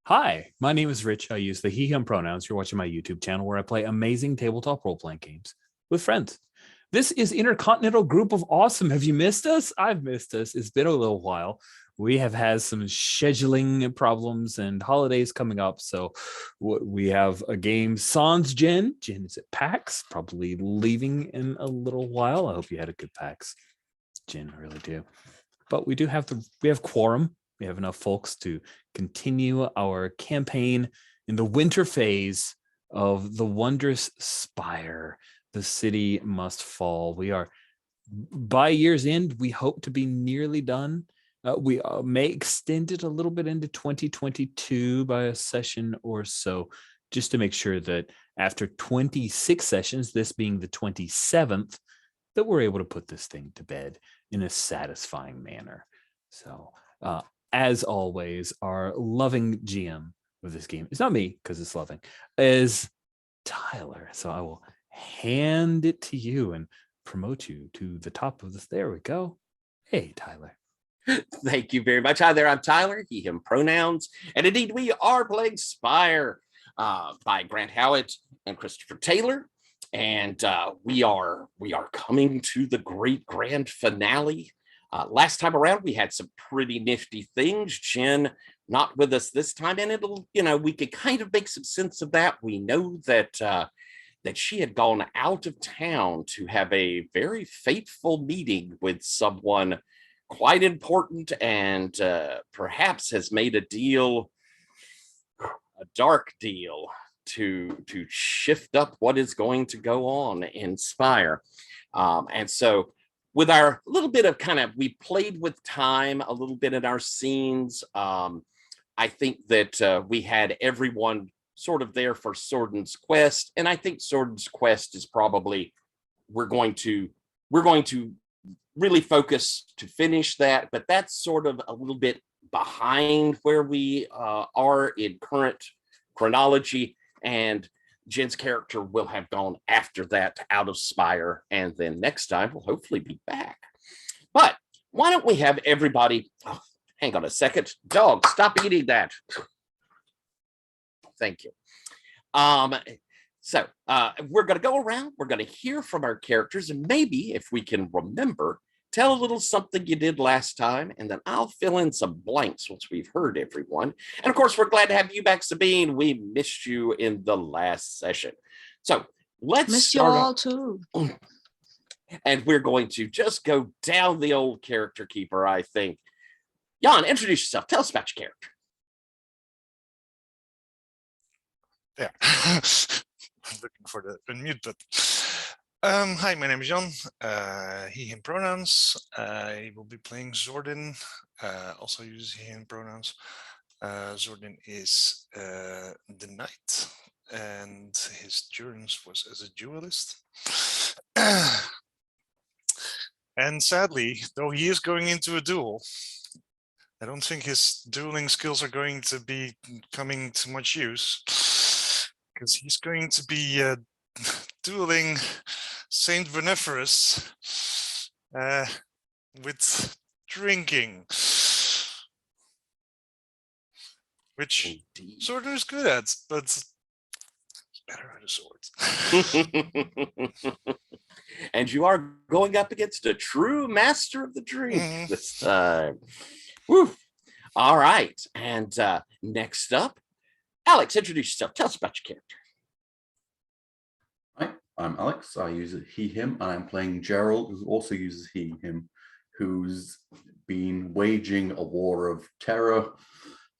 Hi, my name is Rich. I use the he, him pronouns. You're watching my YouTube channel where I play amazing tabletop role playing games with friends. This is Intercontinental Group of Awesome. Have you missed us? I've missed us. It's been a little while. We have had some scheduling problems and holidays coming up. So we have a game Sans Jen. Jen is at PAX, probably leaving in a little while. I hope you had a good PAX. Jen, I really do. But we have quorum. We have enough folks to continue our campaign in the winter phase of the wondrous Spire. The city must fall. We are, by year's end, we hope to be nearly done. We may extend it a little bit into 2022 by a session or so, just to make sure that after 26 sessions, this being the 27th, that we're able to put this thing to bed in a satisfying manner. So, as always, our loving GM of this game, it's not me because it's loving, is Tyler. So I will hand it to you and promote you to the top of this. There we go. Hey, Tyler. Thank you very much. Hi there, I'm Tyler, he, him pronouns. And indeed, we are playing Spire by Grant Howitt and Christopher Taylor. And we are coming to the great grand finale. Last time around, we had some pretty nifty things. Jen not with us this time, and it'll, we could kind of make some sense of that. We know that that she had gone out of town to have a very fateful meeting with someone quite important, and perhaps has made a deal, a dark deal, to shift up what is going to go on in Spire. And so with our little bit of we played with time a little bit in our scenes. I think that we had everyone sort of there for Sorden's quest, and I think Sorden's quest is probably we're going to really focus to finish that, but that's sort of a little bit behind where we are in current chronology, and Jen's character will have gone after that out of Spire, and then next time we'll hopefully be back. But why don't we have everybody, hang on a second, dog, stop eating that. Thank you. So we're going to go around, we're going to hear from our characters, and maybe if we can remember, tell a little something you did last time, and then I'll fill in some blanks once we've heard everyone. And of course, we're glad to have you back, Sabine. We missed you in the last session. So let's miss you all too. And we're going to just go down the old character keeper, I think. Jan, introduce yourself. Tell us about your character. Yeah. I'm looking for the unmute button. Hi, my name is Jan. He, him pronouns. I will be playing Zordin. Also uses he, him pronouns. Zordin is the knight, and his journey was as a duelist. And sadly, though he is going into a duel, I don't think his dueling skills are going to be coming to much use, because he's going to be dueling Saint Boniferous with drinking, which Sword is good at, but he's better at a sword. And you are going up against a true master of the drink this time. Woo. All right, and next up, Alex, introduce yourself. Tell us about your character. Hi, I'm Alex. I use he, him, and I'm playing Gerald, who also uses he, him, who's been waging a war of terror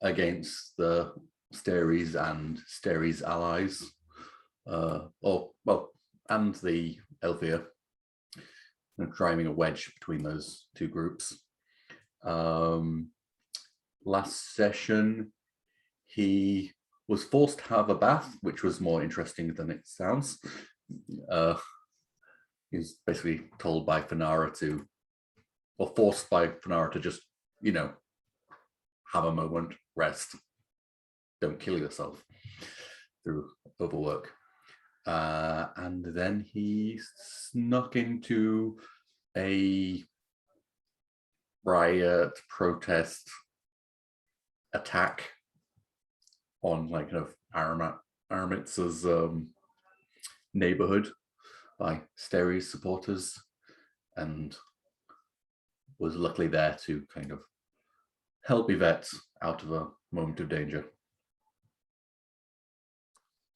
against the Steres and Steres allies, and the Elvia, driving a wedge between those two groups. Last session, he was forced to have a bath, which was more interesting than it sounds. He was basically told by Fenara to, or forced by Fenara to just, have a moment, rest, don't kill yourself through overwork. And then he snuck into a riot, protest, attack on like kind of Aramitz's neighborhood by Steries supporters, and was luckily there to kind of help Yvette out of a moment of danger.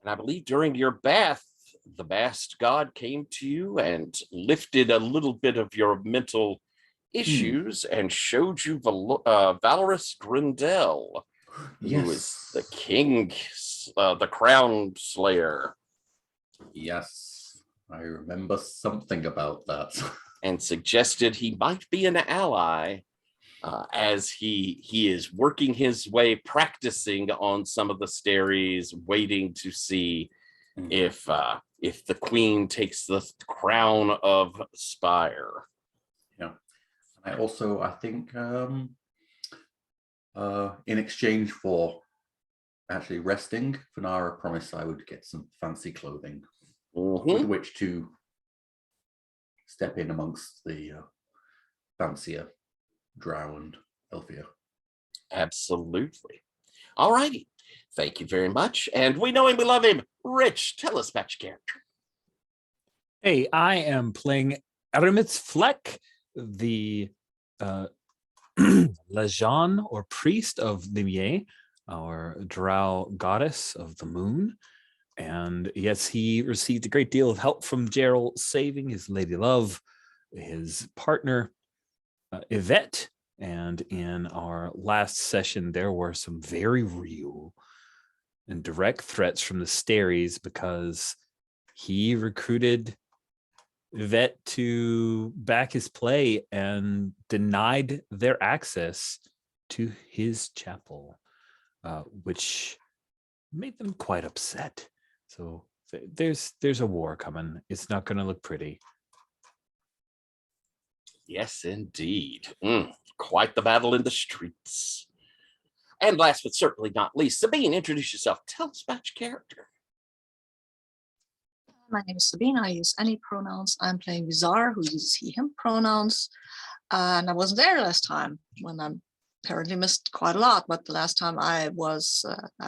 And I believe during your bath, the Bast God came to you and lifted a little bit of your mental issues and showed you Valorous Grindel, who is the king, the crown slayer. Yes, I remember something about that. And suggested he might be an ally as he is working his way, practicing on some of the Steries, waiting to see if the queen takes the crown of Spire. Yeah, I think in exchange for actually resting, Fenara promised I would get some fancy clothing with which to step in amongst the fancier Drow and Elfia. Absolutely. All righty. Thank you very much. And we know him, we love him. Rich, tell us about your character. Hey, I am playing Aramitz Fleck, the Lejan or priest of Nimie, our drow goddess of the moon. And yes, he received a great deal of help from Gerald saving his lady love, his partner, Yvette. And in our last session, there were some very real and direct threats from the Steries because he recruited Yvette to back his play and denied their access to his chapel, which made them quite upset. So there's a war coming. It's not going to look pretty. Yes, indeed. Quite the battle in the streets. And last but certainly not least, Sabine, introduce yourself. Tell us about your character. My name is Sabine. I use any pronouns. I'm playing Vizar, who uses he, him pronouns. And I wasn't there last time when I apparently missed quite a lot. But the last time I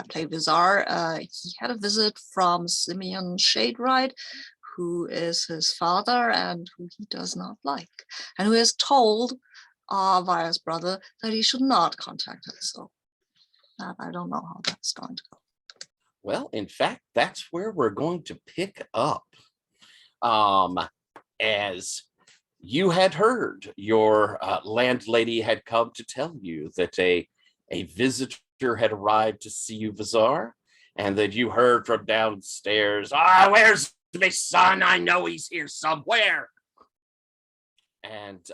played Vizar, he had a visit from Simeon Shaderide, who is his father and who he does not like, and who has told Via's brother that he should not contact her. So I don't know how that's going to go. Well, in fact, that's where we're going to pick up. As you had heard, your landlady had come to tell you that a visitor had arrived to see you, Vizar, and that you heard from downstairs, where's my son? I know he's here somewhere. And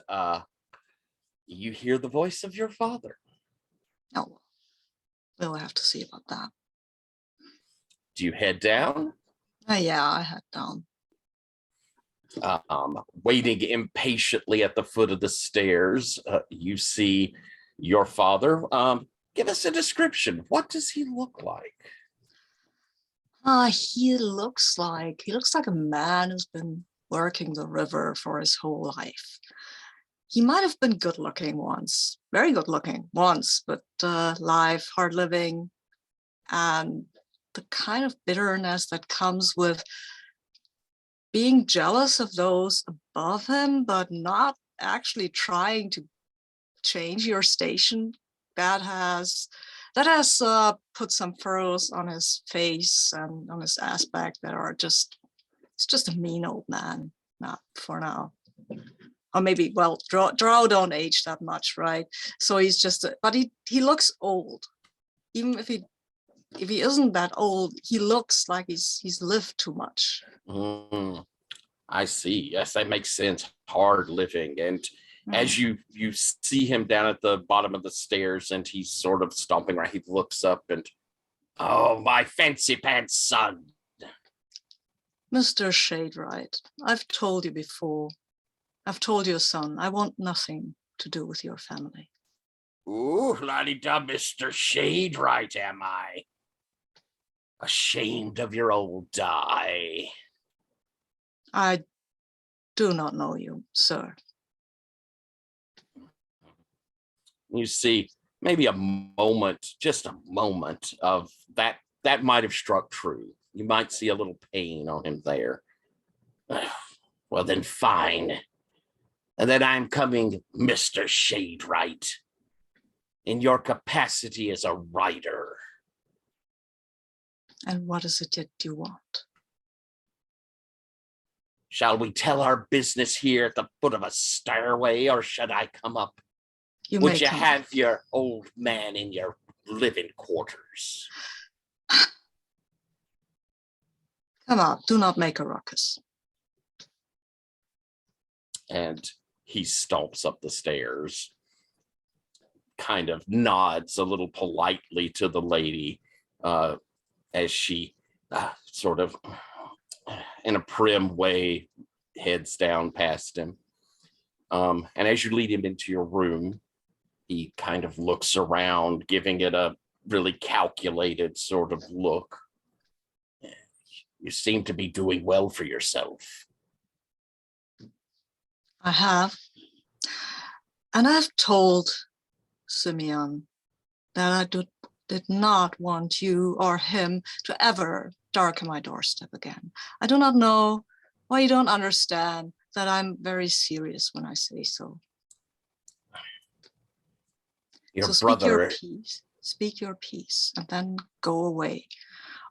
you hear the voice of your father. Oh, we'll have to see about that. Do you head down? Yeah, I head down. Waiting impatiently at the foot of the stairs, you see your father. Give us a description. What does he look like? He looks like a man who's been working the river for his whole life. He might have been good looking once, very good looking once, but life, hard living, and the kind of bitterness that comes with being jealous of those above him, but not actually trying to change your station. That has put some furrows on his face and on his aspect that are it's just a mean old man. Not for now. Or maybe, well, Drow don't age that much, right? So he's just, but he looks old. Even if he isn't that old, he looks like he's lived too much. I see. Yes, that makes sense. Hard living. And as you see him down at the bottom of the stairs and he's sort of stomping around, he looks up and, oh, my fancy pants son. Mr. Shaderide, I've told you before. I've told your son, I want nothing to do with your family. Ooh, la-di-da, Mr. Shaderide, am I? Ashamed of your old die. I do not know you, sir. You see maybe a moment, just a moment of that might have struck true. You might see a little pain on him there. Well, then fine. And then I'm coming, Mr. Shadewright, in your capacity as a writer. And what is it that you want? Shall we tell our business here at the foot of a stairway, or should I come up? Would you have your old man in your living quarters? Come up, do not make a ruckus. And he stomps up the stairs, kind of nods a little politely to the lady as she sort of in a prim way heads down past him. And as you lead him into your room, he kind of looks around, giving it a really calculated sort of look. You seem to be doing well for yourself. I have. And I've told Simeon that I did not want you or him to ever darken my doorstep again. I do not know why you don't understand that I'm very serious when I say so. Your so brother. Speak your piece and then go away.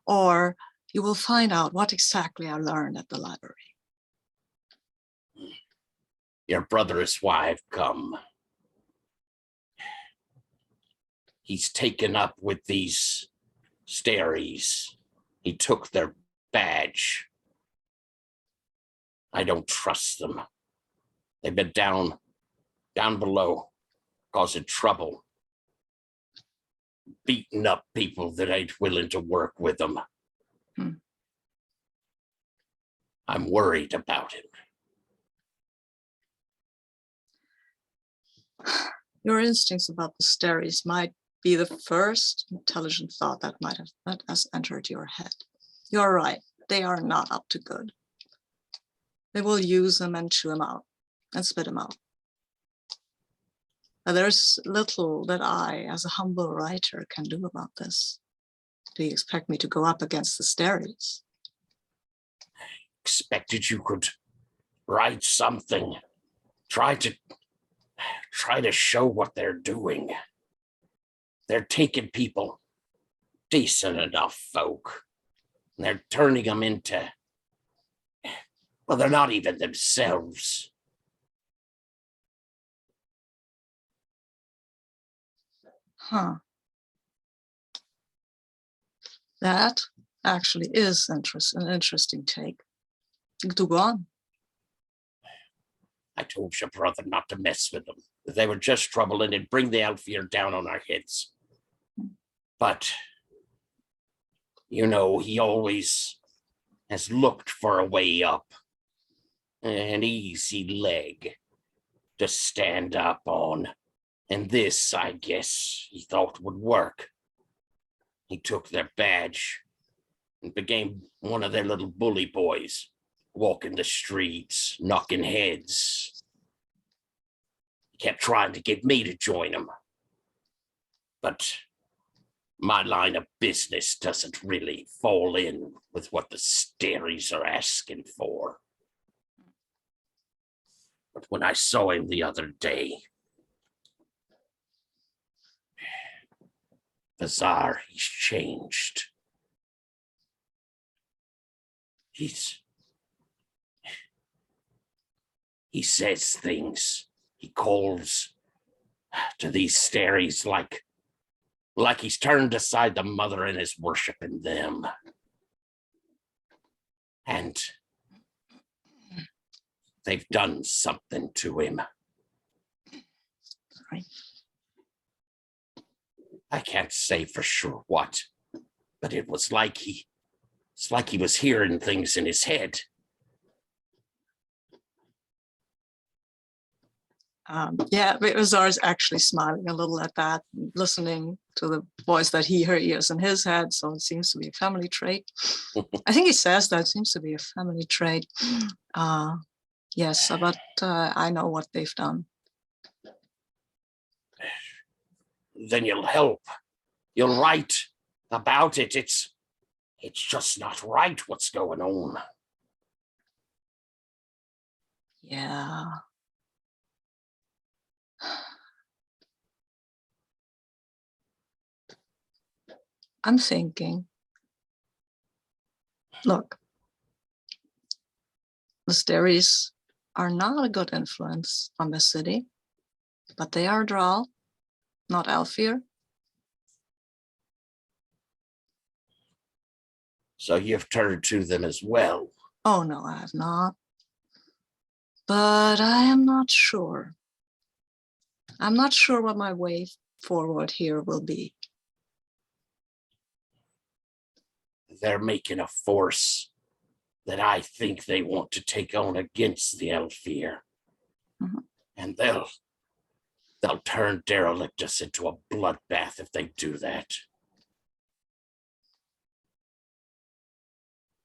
Or you will find out what exactly I learned at the library. Your brother is why I've come. He's taken up with these Staries. He took their badge. I don't trust them. They've been down below, causing trouble, beating up people that ain't willing to work with them. I'm worried about him. Your instincts about the Staries might be the first intelligent thought that might have entered your head. You're right. They are not up to good. They will use them and chew them out and spit them out. But there's little that I, as a humble writer, can do about this. Do you expect me to go up against the Staries? Expected you could write something. Try to show what they're doing. They're taking people, decent enough folk, and they're turning them into, well, they're not even themselves. Huh. That actually is an interesting take. To go on. I told your brother not to mess with them. They were just trouble and it'd bring the Alfear down on our heads. But, you know, he always has looked for a way up, an easy leg to stand up on. And this, I guess, he thought would work. He took their badge and became one of their little bully boys, walking the streets, knocking heads. He kept trying to get me to join him. But my line of business doesn't really fall in with what the Staries are asking for. But when I saw him the other day, bizarre, he's changed. He says things. He calls to these Staries like he's turned aside the mother and is worshiping them. And they've done something to him. Sorry. I can't say for sure what, but it's like he was hearing things in his head. Yeah, Vazar's actually smiling a little at that, listening to the voice that he hears in his head. So it seems to be a family trait. I think he says that it seems to be a family trait. Yes, but I know what they've done. then you'll help. You'll write about it. It's just not right what's going on. Yeah. I'm thinking. Look, the Steries are not a good influence on the city, but they are Drow, not Alfir. So you've turned to them as well. Oh no, I have not. But I am not sure. I'm not sure what my way forward here will be. They're making a force that I think they want to take on against the Alfir. Mhm. And they'll turn Derelictus into a bloodbath if they do that.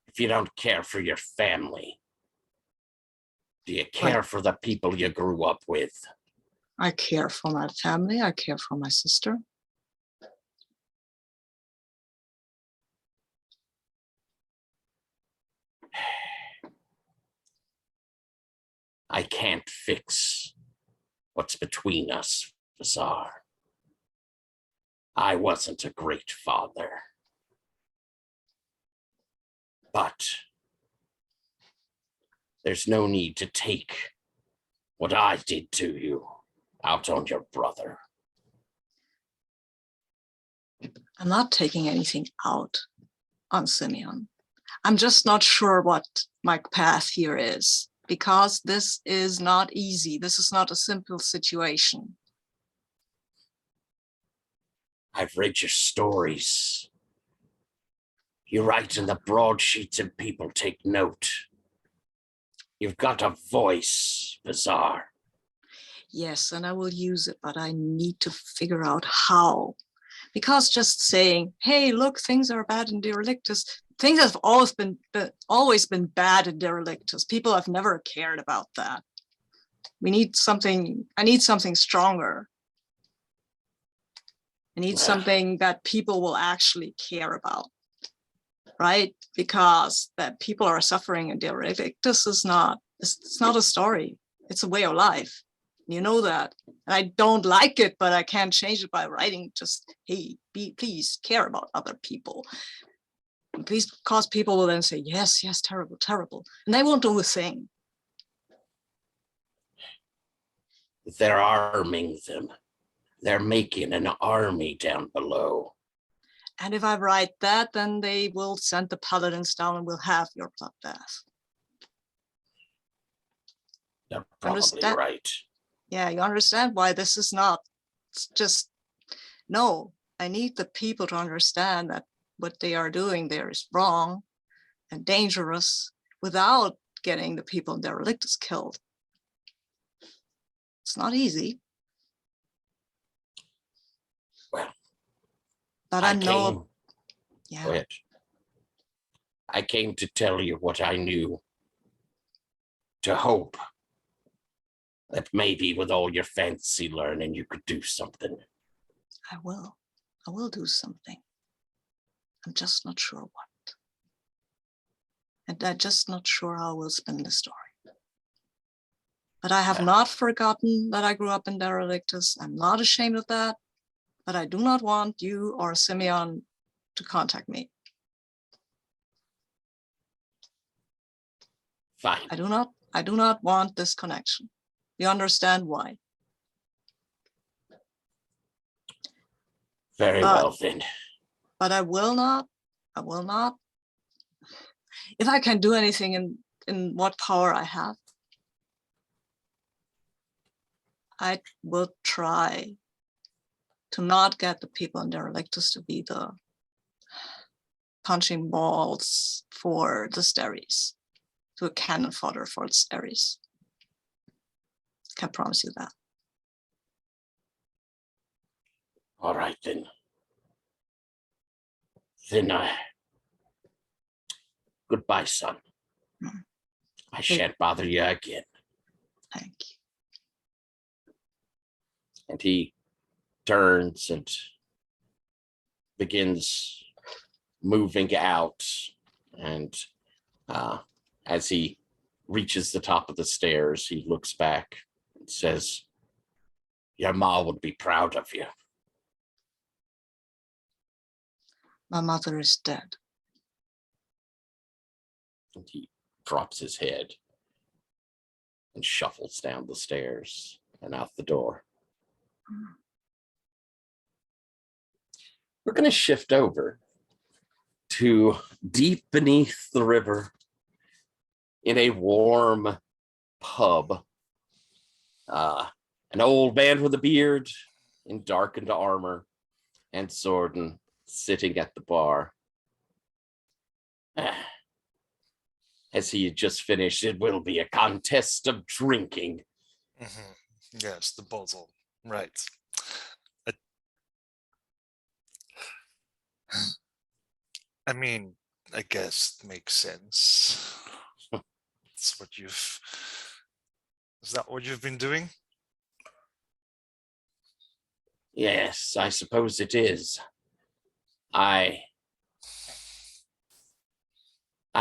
If you don't care for your family, do you care for the people you grew up with? I care for my family. I care for my sister. I can't fix what's between us, Bazaar. I wasn't a great father. But there's no need to take what I did to you out on your brother. I'm not taking anything out on Simeon. I'm just not sure what my path here is, because this is not easy. This is not a simple situation. I've read your stories. You write in the broadsheets and people take note. You've got a voice, Bazaar. Yes, and I will use it, but I need to figure out how. Because just saying, hey, look, things are bad in Derelictus, things have always been bad in Derelictus. People have never cared about that. We need something, I need something stronger. I need something that people will actually care about, right? Because that people are suffering in Derelictus is not, it's not a story. It's a way of life. You know that. And I don't like it, but I can't change it by writing just, hey, please care about other people. And please, because people will then say, yes, yes, terrible, terrible. And they won't do a thing. They're arming them. They're making an army down below. And if I write that, then they will send the paladins down and we'll have your bloodbath. They're probably right. Yeah, you understand why this is not, it's just, no, I need the people to understand that what they are doing there is wrong and dangerous without getting the people in Derelictus killed. It's not easy. Well, but I know, yeah. I came to tell you what I knew, to hope that maybe with all your fancy learning, you could do something. I will do something. I'm just not sure what. And I'm just not sure how I will spin the story. But I have not forgotten that I grew up in Derelictus. I'm not ashamed of that, but I do not want you or Simeon to contact me. Fine. I do not want this connection. You understand why? Very well then. But I will not. If I can do anything in what power I have, I will try to not get the people in Derelictus to be the punching balls for the Steries, to a cannon fodder for the Steries. Can promise you that. All right then. Goodbye, son. I shan't bother you again. Thank you. And he turns and begins moving out. And as he reaches the top of the stairs, he looks back and says, "Your ma would be proud of you." My mother is dead. And he drops his head and shuffles down the stairs and out the door. We're going to shift over to deep beneath the river in a warm pub. An old man with a beard in darkened armor and Zordon sitting at the bar. As he had just finished, "It will be a contest of drinking." Yes, the bottle. Right. I mean, I guess it makes sense. That's what you've... Is that what you've been doing? Yes, I suppose it is. I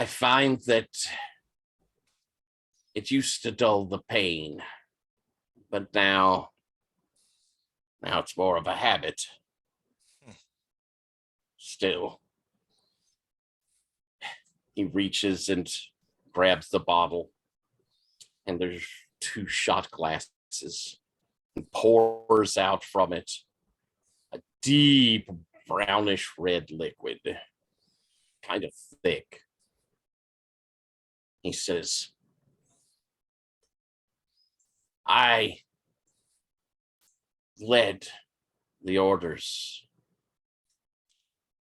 find that it used to dull the pain, but now it's more of a habit. Still, he reaches and grabs the bottle, and there's 2 shot glasses, and pours out from it a deep brownish red liquid, kind of thick. He says, "I led the orders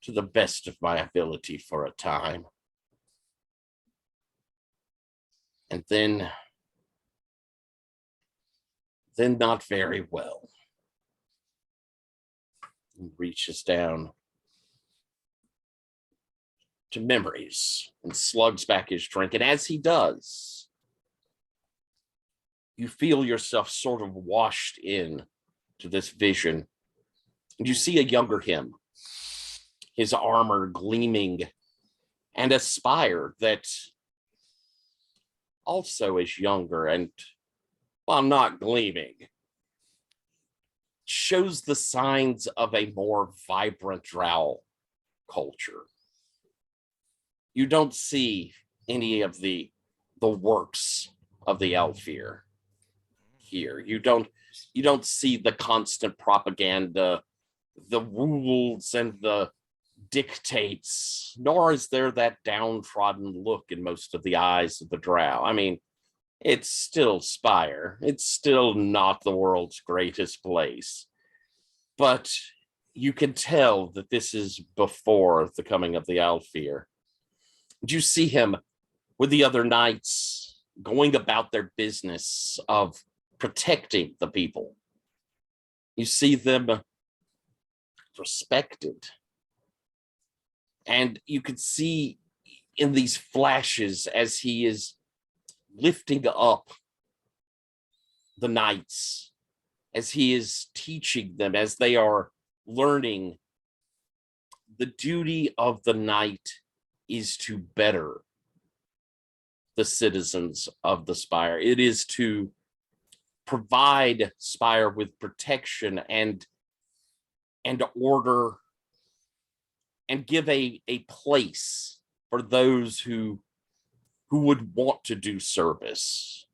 to the best of my ability for a time. And then not very well." He reaches down to memories and slugs back his drink. And as he does, you feel yourself sort of washed in to this vision. And you see a younger him, his armor gleaming, and a Spire that also is younger and, while not gleaming, shows the signs of a more vibrant drow culture. You don't see any of the works of the Elfir here. You don't see the constant propaganda, the rules and the dictates, nor is there that downtrodden look in most of the eyes of the drow. I mean, it's still Spire. It's still not the world's greatest place. But you can tell that this is before the coming of the Alfir. You see him with the other knights going about their business of protecting the people. You see them respected. And you can see in these flashes as he is lifting up the knights, as he is teaching them, as they are learning, the duty of the knight is to better the citizens of the Spire. It is to provide Spire with protection and order, and give a place for those who would want to do service.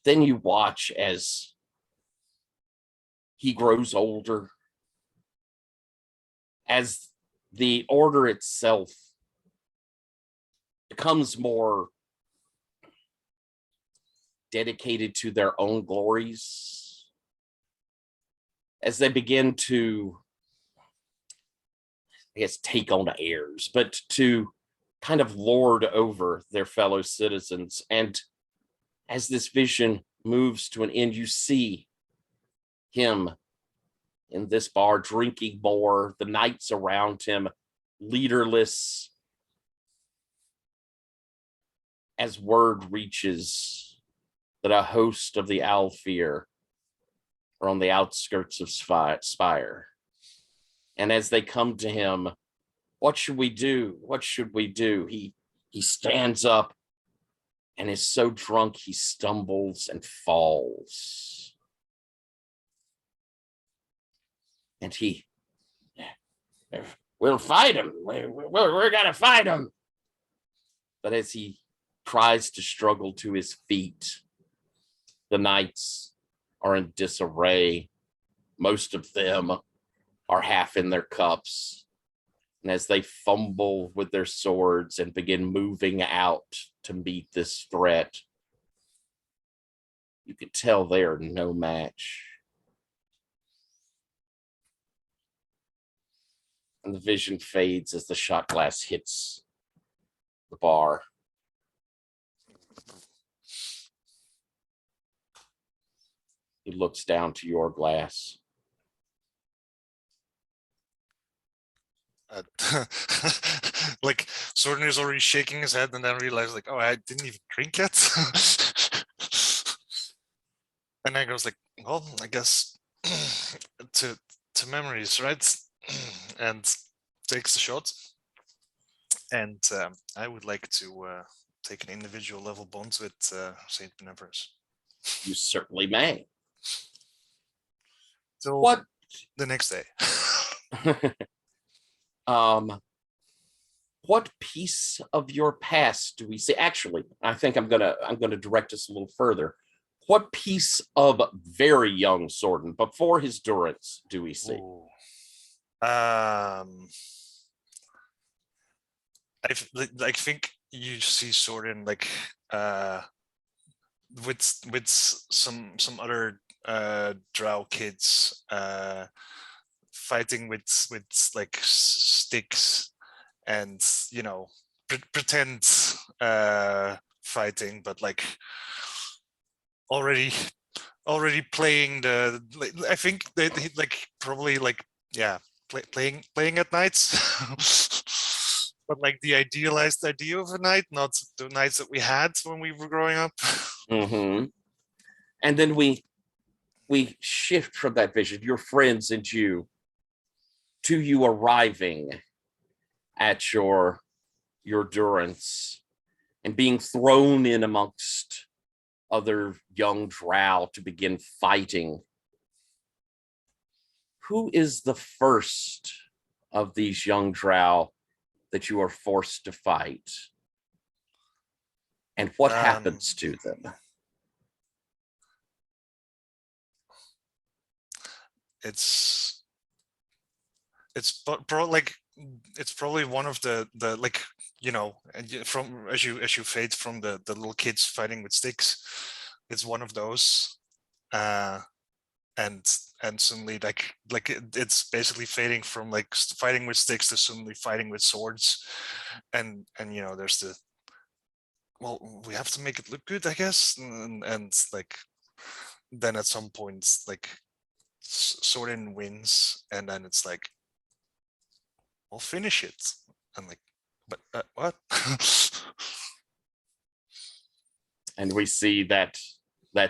Then you watch as he grows older, as the order itself becomes more dedicated to their own glories, as they begin to, I guess, take on heirs, but to kind of lord over their fellow citizens. And as this vision moves to an end, you see him in this bar drinking more, the knights around him leaderless, as word reaches that a host of the Alfir are on the outskirts of Spire. And as they come to him, what should we do? What should we do? He stands up and is so drunk he stumbles and falls. And we'll fight him. We're gonna fight him. But as he tries to struggle to his feet, the knights are in disarray. Most of them are half in their cups. And as they fumble with their swords and begin moving out to meet this threat, you can tell they are no match. And the vision fades as the shot glass hits the bar. He looks down to your glass. Like Sorden is already shaking his head and then realizes like, oh, I didn't even drink yet. And then goes like, well, I guess to memories, right? And takes the shot. And I would like to take an individual level bond with Saint Beneverus. You certainly may. So What? The next day. What piece of your past do we see? Actually, I think I'm gonna direct us a little further. What piece of very young Sorden before his durance do we see? Ooh. I think you see Sorden like with some other drow kids fighting with like sticks and pretend fighting, but like already playing the I think they like probably like playing at nights. But like the idealized idea of a knight, not the knights that we had when we were growing up. Mm-hmm. And then we shift from that vision, your friends and you, to you arriving at your durance and being thrown in amongst other young drow to begin fighting. Who is the first of these young drow that you are forced to fight? And what happens to them? It's probably one of the like from as you fade from the little kids fighting with sticks. It's one of those, and suddenly like it's basically fading from like fighting with sticks to suddenly fighting with swords, and there's the, well, we have to make it look good, I guess, and like then at some point like Sorin wins, and then it's like, I'll finish it. I'm like, but what? And we see that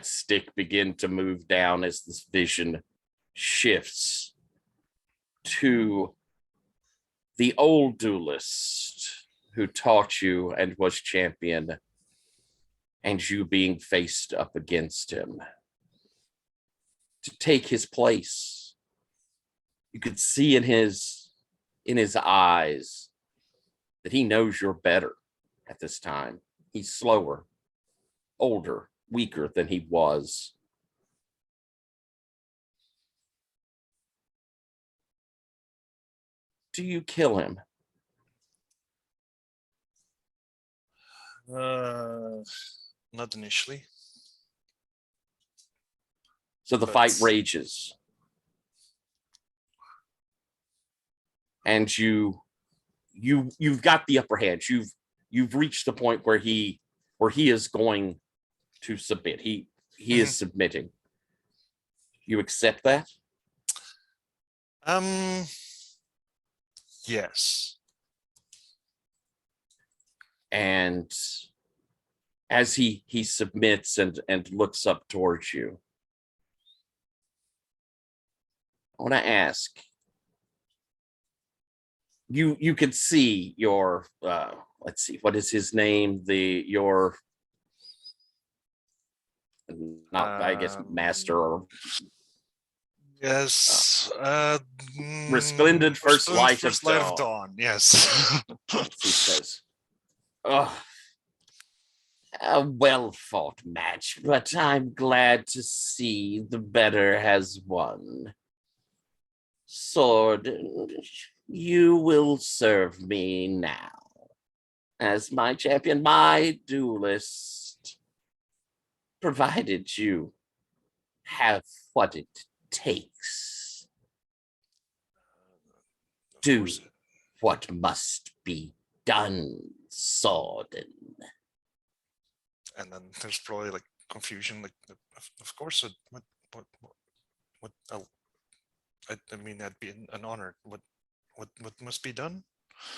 stick begin to move down as this vision shifts to the old duelist who taught you and was champion, and you being faced up against him to take his place. You could see in his eyes that he knows you're better at this time. He's slower, older, weaker than he was. Do you kill him? Not initially. So the fight rages. And you've got the upper hand. You've reached the point where he is going to submit. He is submitting. You accept that? Yes. And as he submits and looks up towards you, I want to ask. You could see your let's see, what is his name? Your not I guess master or Yes. resplendent first light of dawn. dawn. Yes. He says, "Oh, a well fought match, but I'm glad to see the better has won. Sword, you will serve me now as my champion, my duelist, provided you have what it takes. Do what must be done, Sword." And then there's probably like confusion, like of course, what I mean, that'd be an honor. What must be done?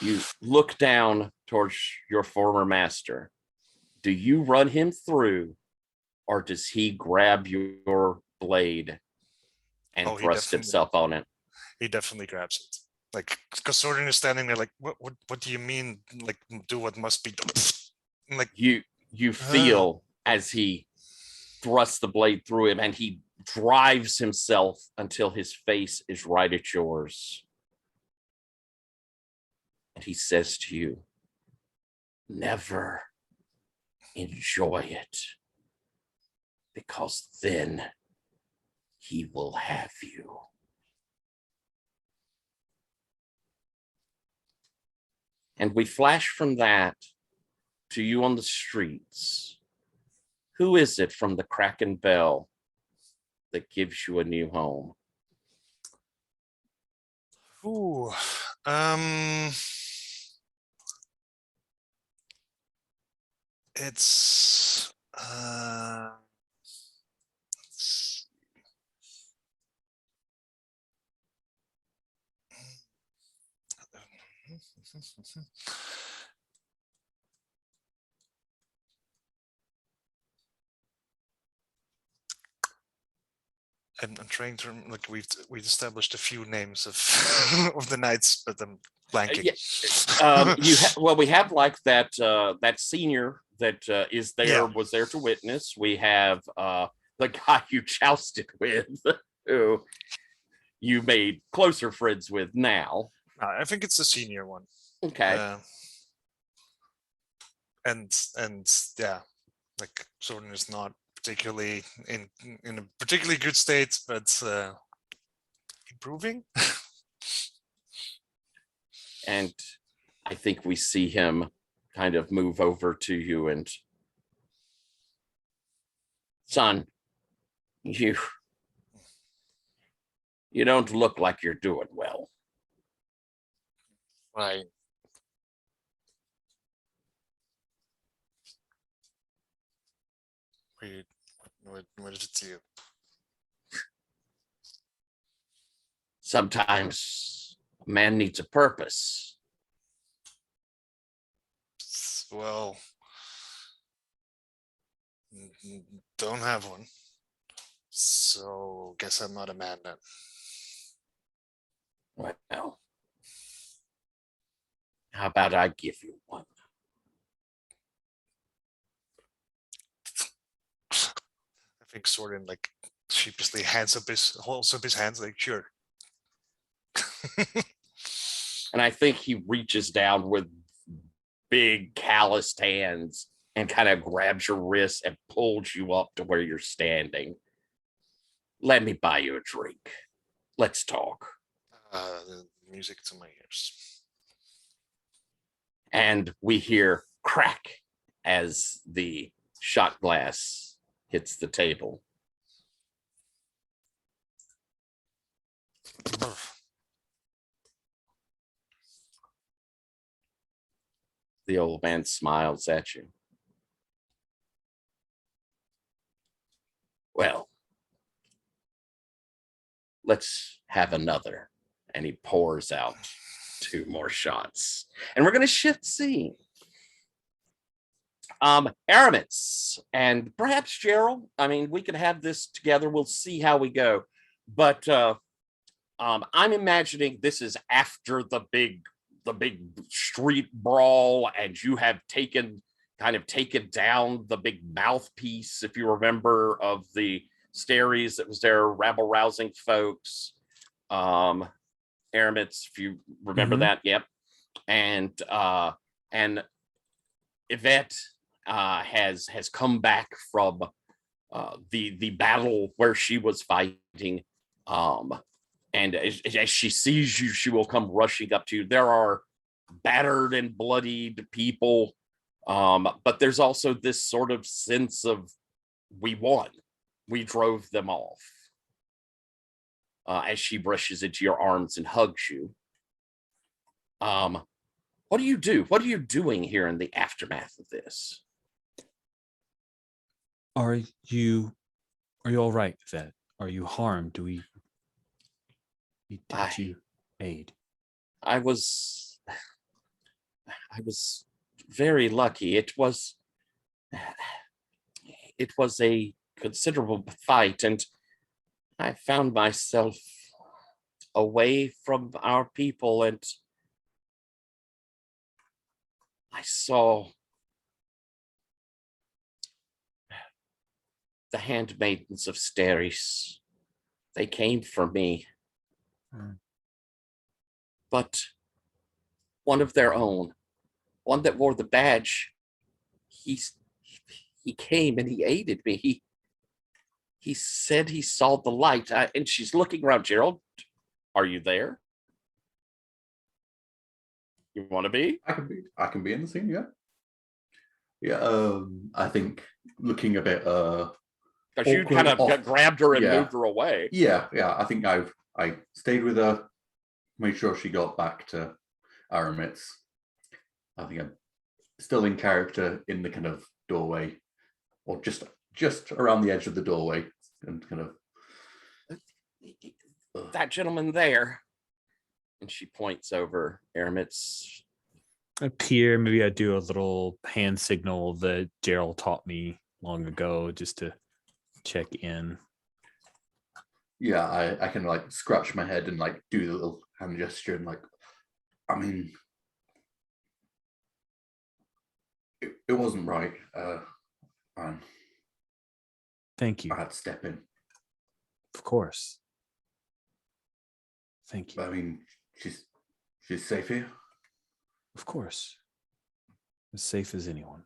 You look down towards your former master. Do you run him through, or does he grab your blade and thrust himself on it? He definitely grabs it. Like, because Sorin is standing there like, what do you mean, like, do what must be done? Like, you feel as he thrusts the blade through him, and he drives himself until his face is right at yours. And he says to you, "Never enjoy it, because then he will have you." And we flash from that to you on the streets. Who is it from the Kraken Bell that gives you a new home? ooh, it's I'm trying to like we've established a few names of of the knights, but I'm blanking. We have like that that senior that is there, was there to witness. We have the guy you jousted with, who you made closer friends with now. I think it's the senior one. Okay. And yeah, like Sorin is not particularly in a particularly good state, but improving. And I think we see him kind of move over to you and, "Son, you don't look like you're doing well." Right. What did it do? Sometimes a man needs a purpose. Well, don't have one. So guess I'm not a man then. Well, how about I give you one? I think Sorin like sheepishly holds up his hands like, sure. And I think he reaches down with big calloused hands and kind of grabs your wrist and pulls you up to where you're standing. "Let me buy you a drink. Let's talk." Music to my ears. And we hear crack as the shot glass hits the table. The old man smiles at you. "Well, let's have another." And he pours out 2 more shots. And we're going to shift scene. Aramis and perhaps Gerald. I mean, we could have this together. We'll see how we go. But I'm imagining this is after the big street brawl, and you have taken down the big mouthpiece, if you remember, of the Staries that was there, rabble rousing folks. Aramitz, if you remember that, yep. And Yvette has come back from the battle where she was fighting. And as she sees you, she will come rushing up to you. There are battered and bloodied people, but there's also this sort of sense of, we won. We drove them off. As she brushes into your arms and hugs you. What do you do? What are you doing here in the aftermath of this? Are you all right, Vet? Are you harmed? Did you aid? I was very lucky. It was a considerable fight, and I found myself away from our people, and I saw the handmaidens of Steris. They came for me. But one of their own, one that wore the badge, he came and he aided me. He said he saw the light, and she's looking around. Gerald, are you there? You want to be? I can be in the scene, yeah. Yeah, I think looking a bit because you kind of grabbed her and moved her away. Yeah. I think I stayed with her, made sure she got back to Aramitz. I think I'm still in character in the kind of doorway, or just around the edge of the doorway, and kind of that gentleman there. And she points over. Aramitz. Appear, maybe I do a little hand signal that Gerald taught me long ago, just to check in. Yeah, I can like scratch my head and like do the little hand gesture, and like, I mean, it wasn't right. Thank you. I had to step in. Of course. Thank you. I mean, she's safe here. Of course. As safe as anyone.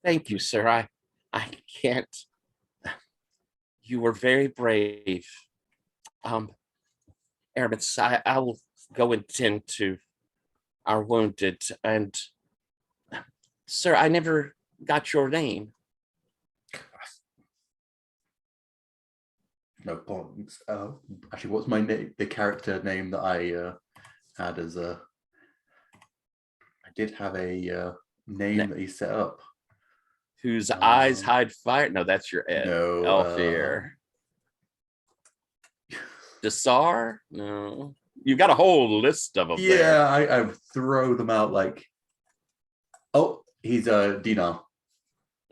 Thank you, sir. I can't. You were very brave. Aramitz, I will go and tend to our wounded. And sir, I never got your name. No problems. Actually, what's my name? The character name that I had as a. I did have a name that he set up. Whose eyes hide fire? No, that's your Ed. No. Elfir. Desar? No. You've got a whole list of them. Yeah, there. I throw them out like. Oh, he's a Dinar.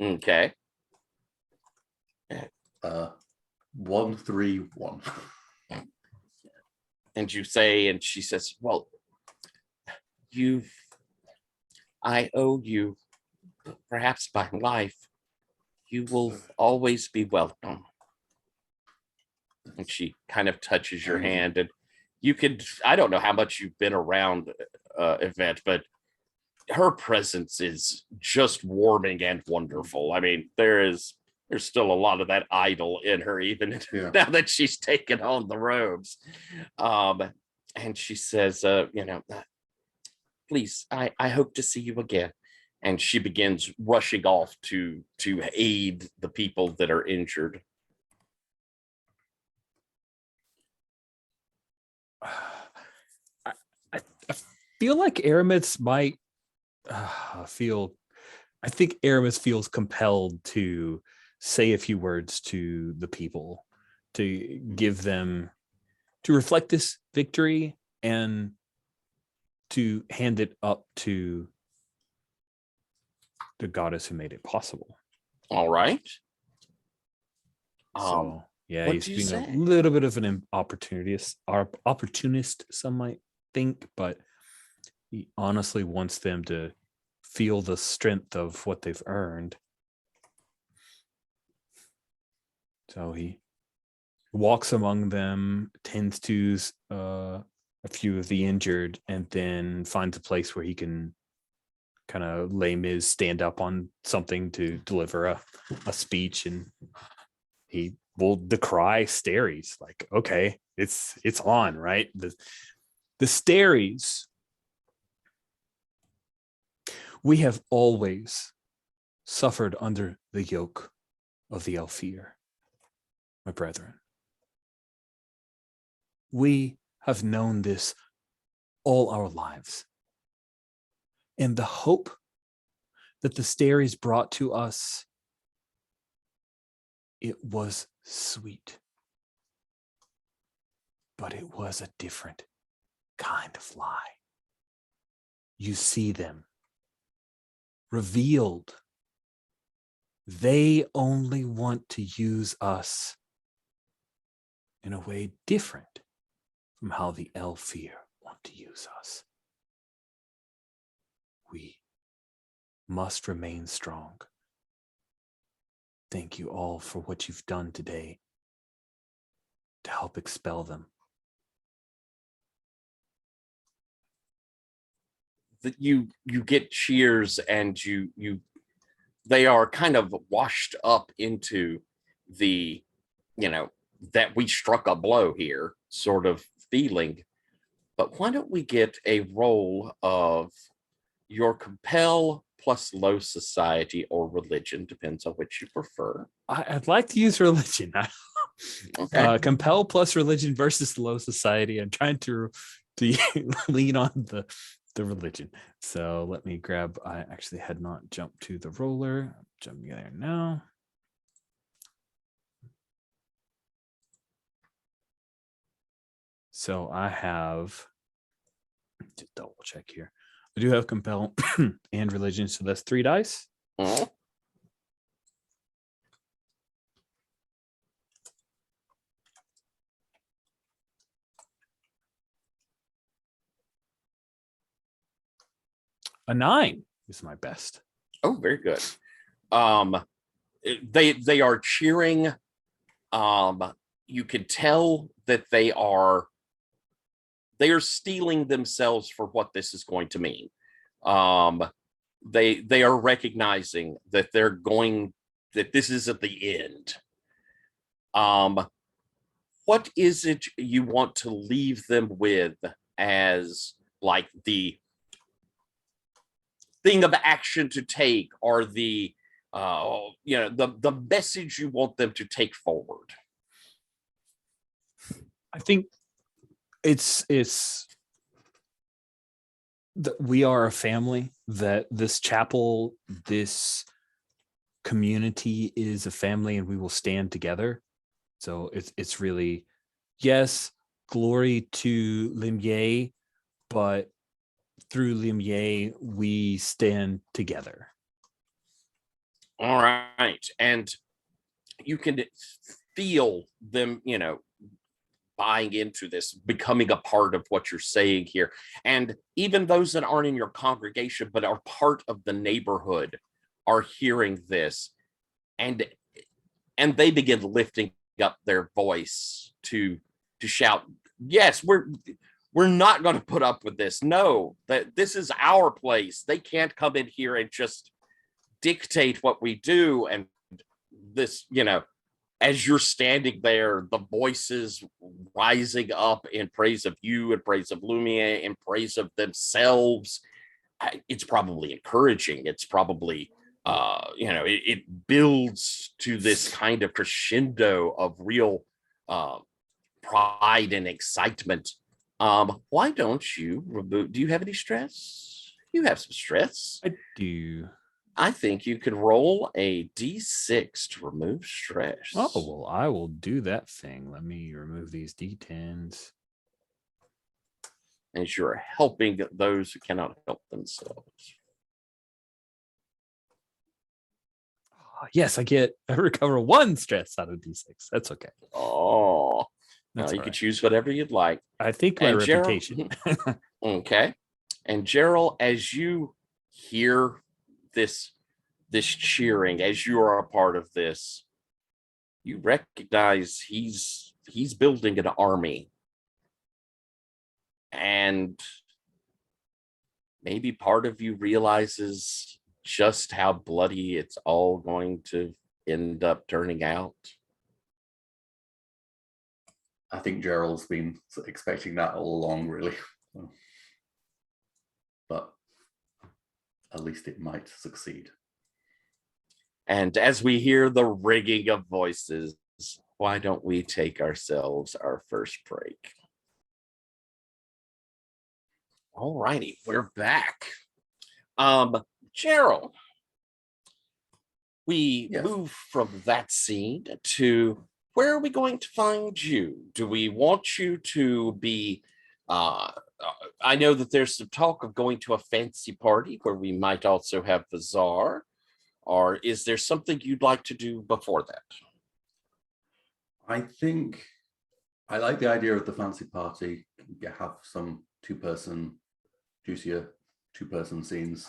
Okay. 131. And you say, and she says, well, I owe you perhaps my life. You will always be welcome. And she kind of touches your hand, and you could, I don't know how much you've been around Yvette, but her presence is just warming and wonderful. I mean, there's still a lot of that idol in her, even now that she's taken on the robes. And she says, please, I hope to see you again. And she begins rushing off to aid the people that are injured. I feel like Aramitz might I think Aramis feels compelled to say a few words to the people, to give them, to reflect this victory and to hand it up to the goddess who made it possible. All right. So Yeah, What he's do you being say? a little bit of an opportunist, some might think, but he honestly wants them to feel the strength of what they've earned. So he walks among them, tends to a few of the injured, and then finds a place where he can kind of Les Mis stand up on something to deliver a speech, and he will decry Steres. Like, okay, it's on, right? The Steres, we have always suffered under the yoke of the Alfir, my brethren. We have known this all our lives. And the hope that the Steres brought to us, it was sweet. But it was a different kind of lie. You see them revealed. They only want to use us in a way different from how the Alfir want to use us. We must remain strong. Thank you all for what you've done today to help expel them. That you get cheers, and they are kind of washed up into the, that we struck a blow here sort of feeling. But why don't we get a roll of your compel plus low society or religion, depends on which you prefer. I'd like to use religion. Okay. Compel plus religion versus low society. I'm trying to lean on the religion. So let me grab, I actually had not jumped to the roller. I'm jumping there now. So I have, to double check here. I do have compel and religion. So that's 3 dice. Mhm. A 9 is my best. Oh, very good. They are cheering. You can tell that they are steeling themselves for what this is going to mean. They are recognizing that that this isn't the end. What is it you want to leave them with as like the thing of action to take, or the the message you want them to take forward? I think it's that we are a family, that this chapel, this community is a family, and we will stand together. So it's really, yes, glory to Limier, but through Limier, we stand together. All right. And you can feel them, buying into this, becoming a part of what you're saying here. And even those that aren't in your congregation, but are part of the neighborhood, are hearing this. And they begin lifting up their voice to shout, yes, we're not going to put up with this. No, that this is our place. They can't come in here and just dictate what we do. And this, as you're standing there, the voices rising up in praise of you, in praise of Lumiere, in praise of themselves. It's probably encouraging. It's probably, it builds to this kind of crescendo of real pride and excitement. Why don't you remove? Do you have any stress? You have some stress. I do. I think you could roll a d6 to remove stress. Oh, well, I will do that thing. Let me remove these d10s. As you're helping those who cannot help themselves. Yes, I recover 1 stress out of D6. That's okay. Oh, That's you all can right. choose whatever you'd like. I think my And Gerald- reputation. Okay. And Gerald, as you hear this cheering, as you are a part of this, you recognize he's building an army. And maybe part of you realizes just how bloody it's all going to end up turning out. I think Gerald's been expecting that all along, really. But at least it might succeed. And as we hear the ringing of voices, why don't we take ourselves our first break? All righty, we're back. Gerald, we Yes. move from that scene to where are we going to find you? Do we want you to be I know that there's some talk of going to a fancy party where we might also have the czar, or is there something you'd like to do before that? I think I like the idea of the fancy party. Have some juicier two-person scenes.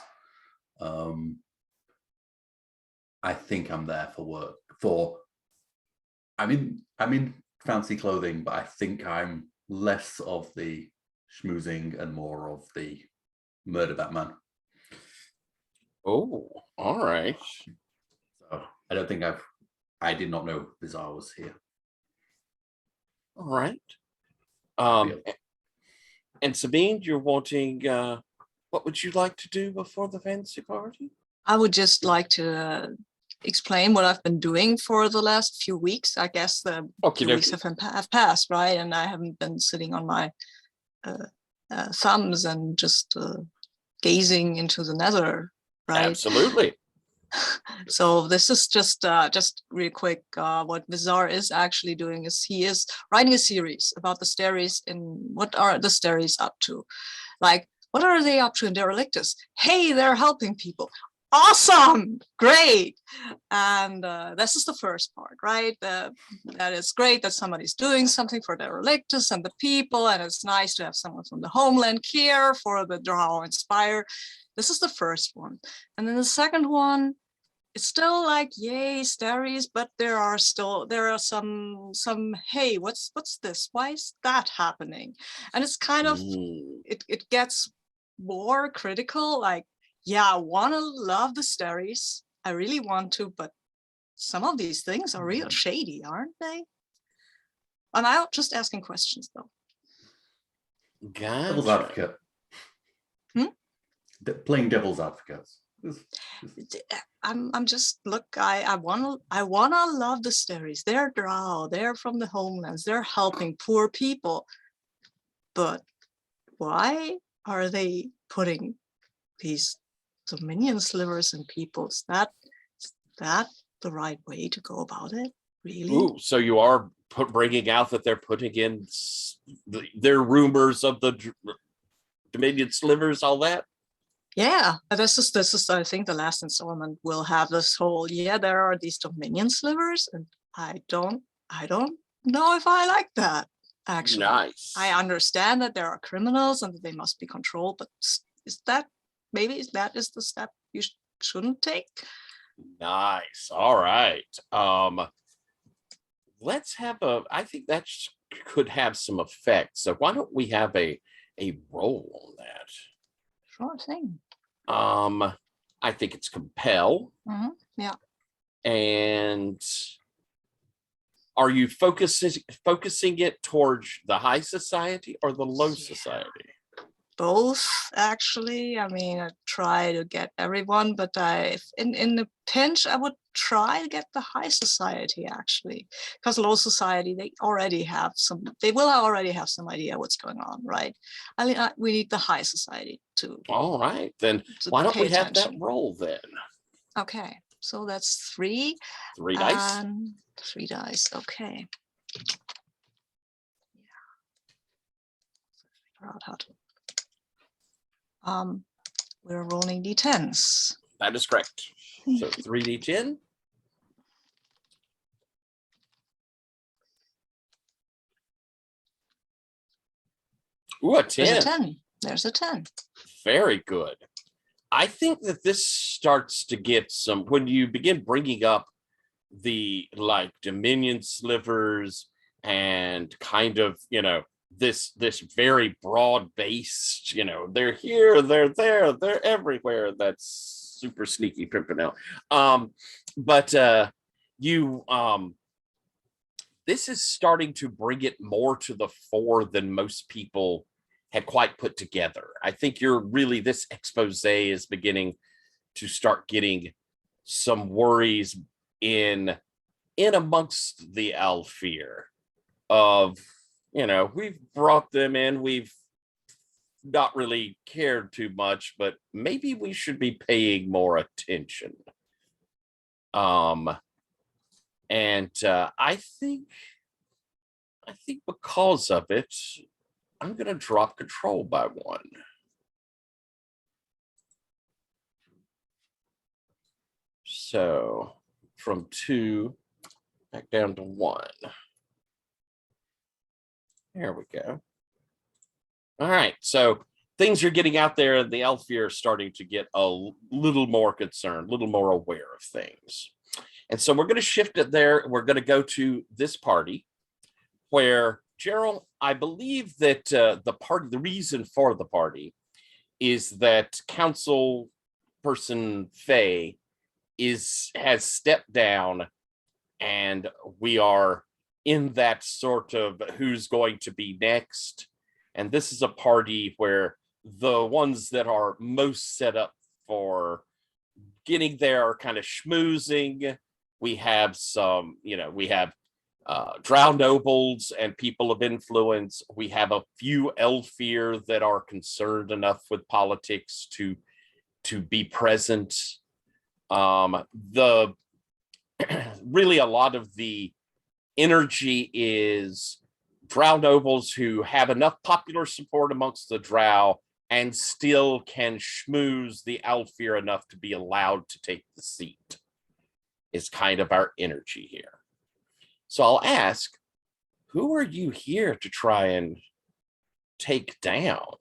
I think I'm there for work. I'm in fancy clothing, but I think I'm less of the schmoozing and more of the murder Batman. Oh, all right. So I don't think I did not know Bizarre was here. All right. Feel. And Sabine, you're wanting what would you like to do before the fancy party? I would just like to explain what I've been doing for the last few weeks. I guess the few weeks have passed, right? And I haven't been sitting on my thumbs and just gazing into the nether, right? Absolutely. So this is just real quick. What Vizar is actually doing is he is writing a series about the Steries and what are the Steries up to? Like, what are they up to in Derelictus? Hey, they're helping people. Awesome, great. And this is the first part, right? That is great that somebody's doing something for Derelictus and the people, and it's nice to have someone from the homeland care for the Drow and Spire. This is the first one. And then the second one, it's still like, yay, Steries, but there are some, hey, what's this? Why is that happening? And it's kind of, it gets more critical, like, yeah, I want to love the Steries. I really want to, but some of these things are real shady, aren't they? I'm out just asking questions, though. Gotcha. Devil's advocate. Playing devil's advocate. I'm just, look, I wanna love the Steries. They're Drow, they're from the homelands, they're helping poor people. But why are they putting these Dominion slivers in people? Is that the right way to go about it? Really? Ooh, so you are bringing out that they're putting in their rumors of the Dominion slivers, all that? Yeah, this is I think the last installment will have this whole, yeah, there are these Dominion slivers, and I don't know if I like that, actually. Nice. I understand that there are criminals and that they must be controlled, but is that is the step you shouldn't take? Nice. All right. Let's have I think that could have some effect. So why don't we have a roll on that? Sure thing. I think it's compel. Yeah. And are you focusing it towards the high society or the low society? Both, actually. I mean, I try to get everyone, but in the pinch, I would try to get the high society, actually, because low society, they will already have some idea what's going on, right? We need the high society to. All right, then why don't we have that roll then? Okay, so that's 3. 3 dice. 3 dice. Okay. Yeah. Figure out how to. We're rolling d10s. That is correct. So 3d10. Ooh, a There's a 10. 10. There's a 10. Very good. I think that this starts to get some, when you begin bringing up the like Dominion slivers and kind of, this very broad based, they're here, they're there, they're everywhere. That's super sneaky Pimpernel. But this is starting to bring it more to the fore than most people had quite put together. I think this expose is beginning to start getting some worries in amongst the Alfear of, we've brought them in, we've not really cared too much, but maybe we should be paying more attention. And I think because of it, I'm going to drop control by 1. So from 2 back down to 1. There we go. All right. So things are getting out there. The Alfear are starting to get a little more concerned, a little more aware of things. And so we're going to shift it there. We're going to go to this party where, Gerald, I believe that the reason for the party is that council person Faye has stepped down, and we are in that sort of who's going to be next. And this is a party where the ones that are most set up for getting there are kind of schmoozing. We have some, we have drow nobles and people of influence. We have a few Elfear that are concerned enough with politics to be present. Really a lot of the energy is drow nobles who have enough popular support amongst the drow and still can schmooze the Alfear enough to be allowed to take the seat, is kind of our energy here. So I'll ask, who are you here to try and take down?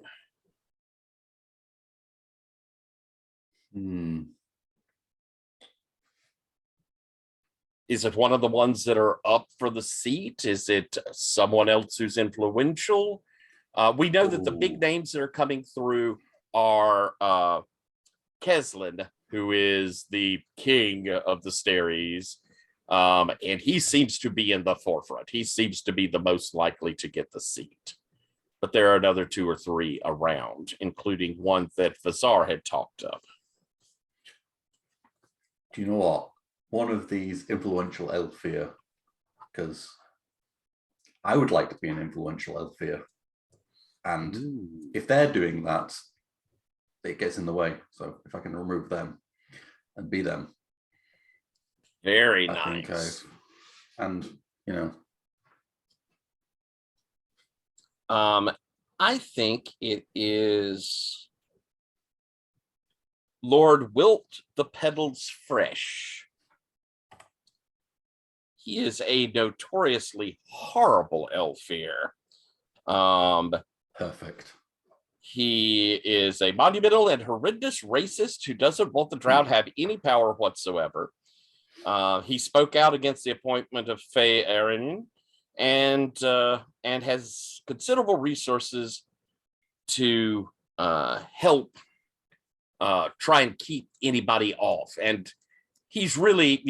Is it one of the ones that are up for the seat? Is it someone else who's influential? We know that the big names that are coming through are Keslin, who is the king of the Staries. And he seems to be in the forefront. He seems to be the most likely to get the seat. But there are another 2 or 3 around, including one that Vazar had talked of. Do you know what? One of these influential Elfear, because I would like to be an influential Elfear. And if they're doing that, it gets in the way. So if I can remove them and be them. Very nice. And, I think it is Lord Wilt the Pedals Fresh. He is a notoriously horrible Elfear. Perfect. He is a monumental and horrendous racist who doesn't want the drow to have any power whatsoever. He spoke out against the appointment of Faye Erin and has considerable resources to help try and keep anybody off. And he's really,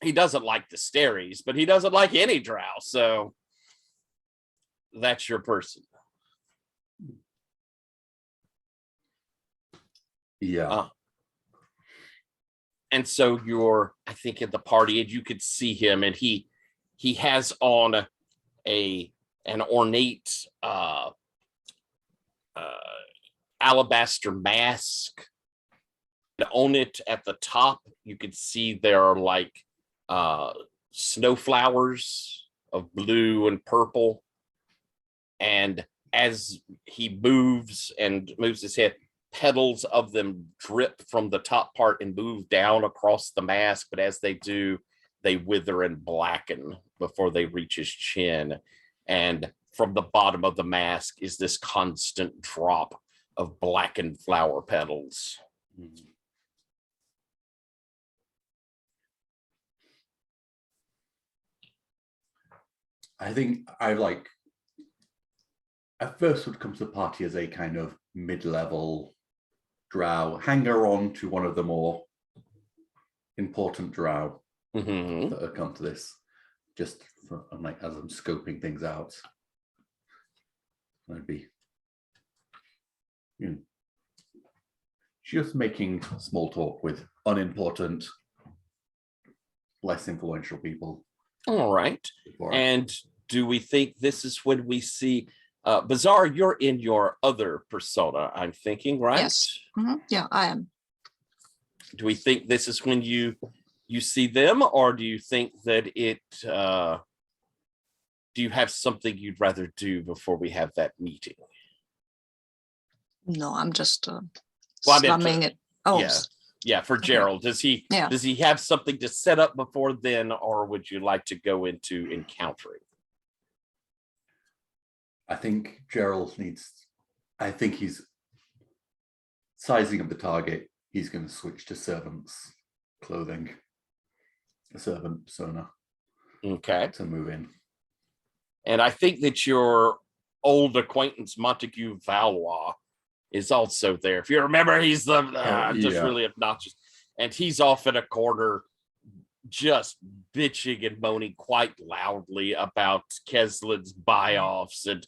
he doesn't like the Staries, but he doesn't like any drow. So that's your person. Yeah. And so you're, I think, at the party, and you could see him, and he has on an ornate alabaster mask. And on it at the top, you could see there are like snow flowers of blue and purple. And as he moves his head, petals of them drip from the top part and move down across the mask. But as they do, they wither and blacken before they reach his chin. And from the bottom of the mask is this constant drop of blackened flower petals. I think I like, at first would come to the party as a kind of mid-level drow, hanger on to one of the more important drow that have come to this, just for, I'm like, as I'm scoping things out, I'd be, you know, just making small talk with unimportant, less influential people. All right. And do we think this is when we see Bazaar, you're in your other persona, I'm thinking, right? Yes. Yeah, I am. Do we think this is when you see them, or do you think that it do you have something you'd rather do before we have that meeting? No, I'm just slumming it. Oh, yeah, for Gerald. Does he have something to set up before then, or would you like to go into encountering? I think Gerald needs, I think he's sizing up the target. He's going to switch to servant's clothing, a servant persona. Okay. To move in. And I think that your old acquaintance, Montague Valois, is also there. If you remember, he's the just really obnoxious. And he's off in a corner just bitching and moaning quite loudly about Keslin's buy-offs. And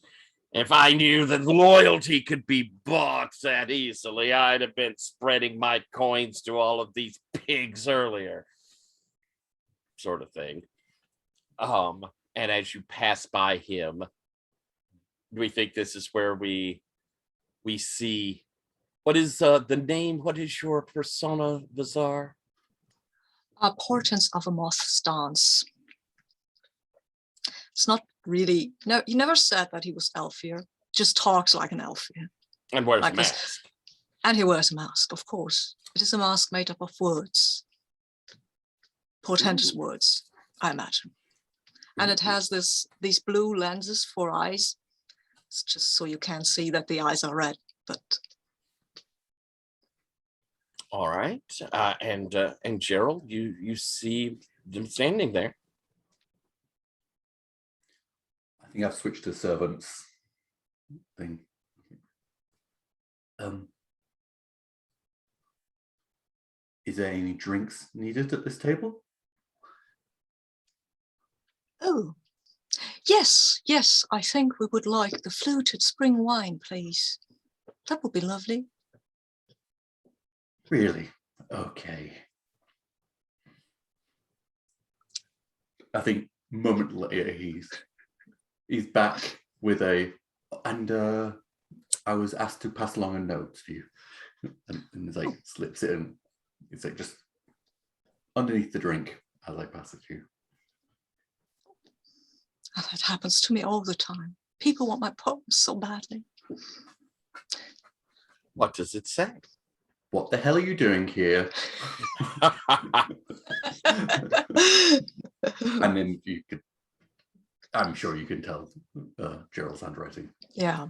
if I knew that loyalty could be bought that easily, I'd have been spreading my coins to all of these pigs earlier. Sort of thing. And as you pass by him, do we think this is where we see, what is the name? What is your persona, Bazaar? Portents of a Moth's Dance. It's not really, no, he never said that he was elfier, just talks like an elfier. And wears like a mask. And he wears a mask, of course. It is a mask made up of words. Portentous words, I imagine. And it has these blue lenses for eyes. It's just so you can't see that the eyes are red, but. All right. And Gerald, you see them standing there. I think I've switched to servants thing. Is there any drinks needed at this table? Oh, yes, I think we would like the fluted spring wine, please. That would be lovely. Really? Okay. I think a moment later he's back with and I was asked to pass along a note to you. And he's like slips it in. It's like just underneath the drink as I pass it to you. Oh, that happens to me all the time. People want my poems so badly. What does it say? What the hell are you doing here? And then you could, I'm sure you can tell Gerald's handwriting. Yeah.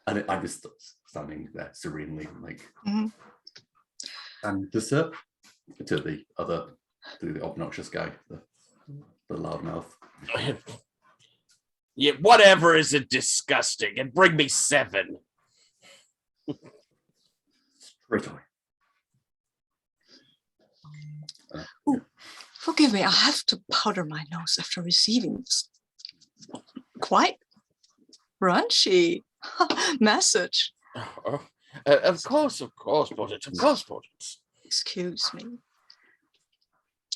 And I'm just standing there serenely, like, and the sir to the obnoxious guy, the loudmouth. Yeah, whatever isn't disgusting, and bring me 7. Straight away. Forgive me, I have to powder my nose after receiving this quite raunchy message. Of course, Portent, of course, Portent. Excuse me.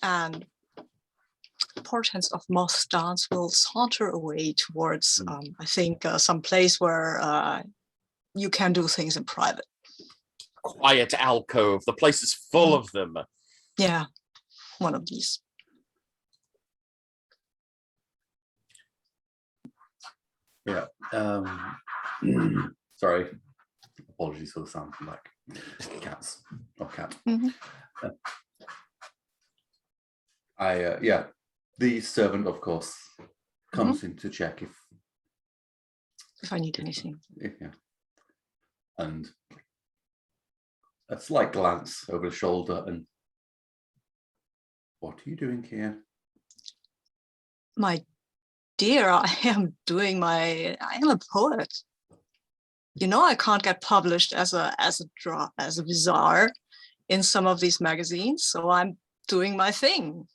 And Portents of Moth's Dance will saunter away towards, I think, some place where you can do things in private. Quiet alcove. The place is full of them. Yeah, one of these. Yeah. Sorry. Apologies for the sound from back. Cats. Or cat. Yeah. The servant, of course, comes in to check if if I need anything. Yeah. And a slight glance over the shoulder and what are you doing here? My dear, I am a poet. You know, I can't get published as a bizarre in some of these magazines, so I'm doing my thing.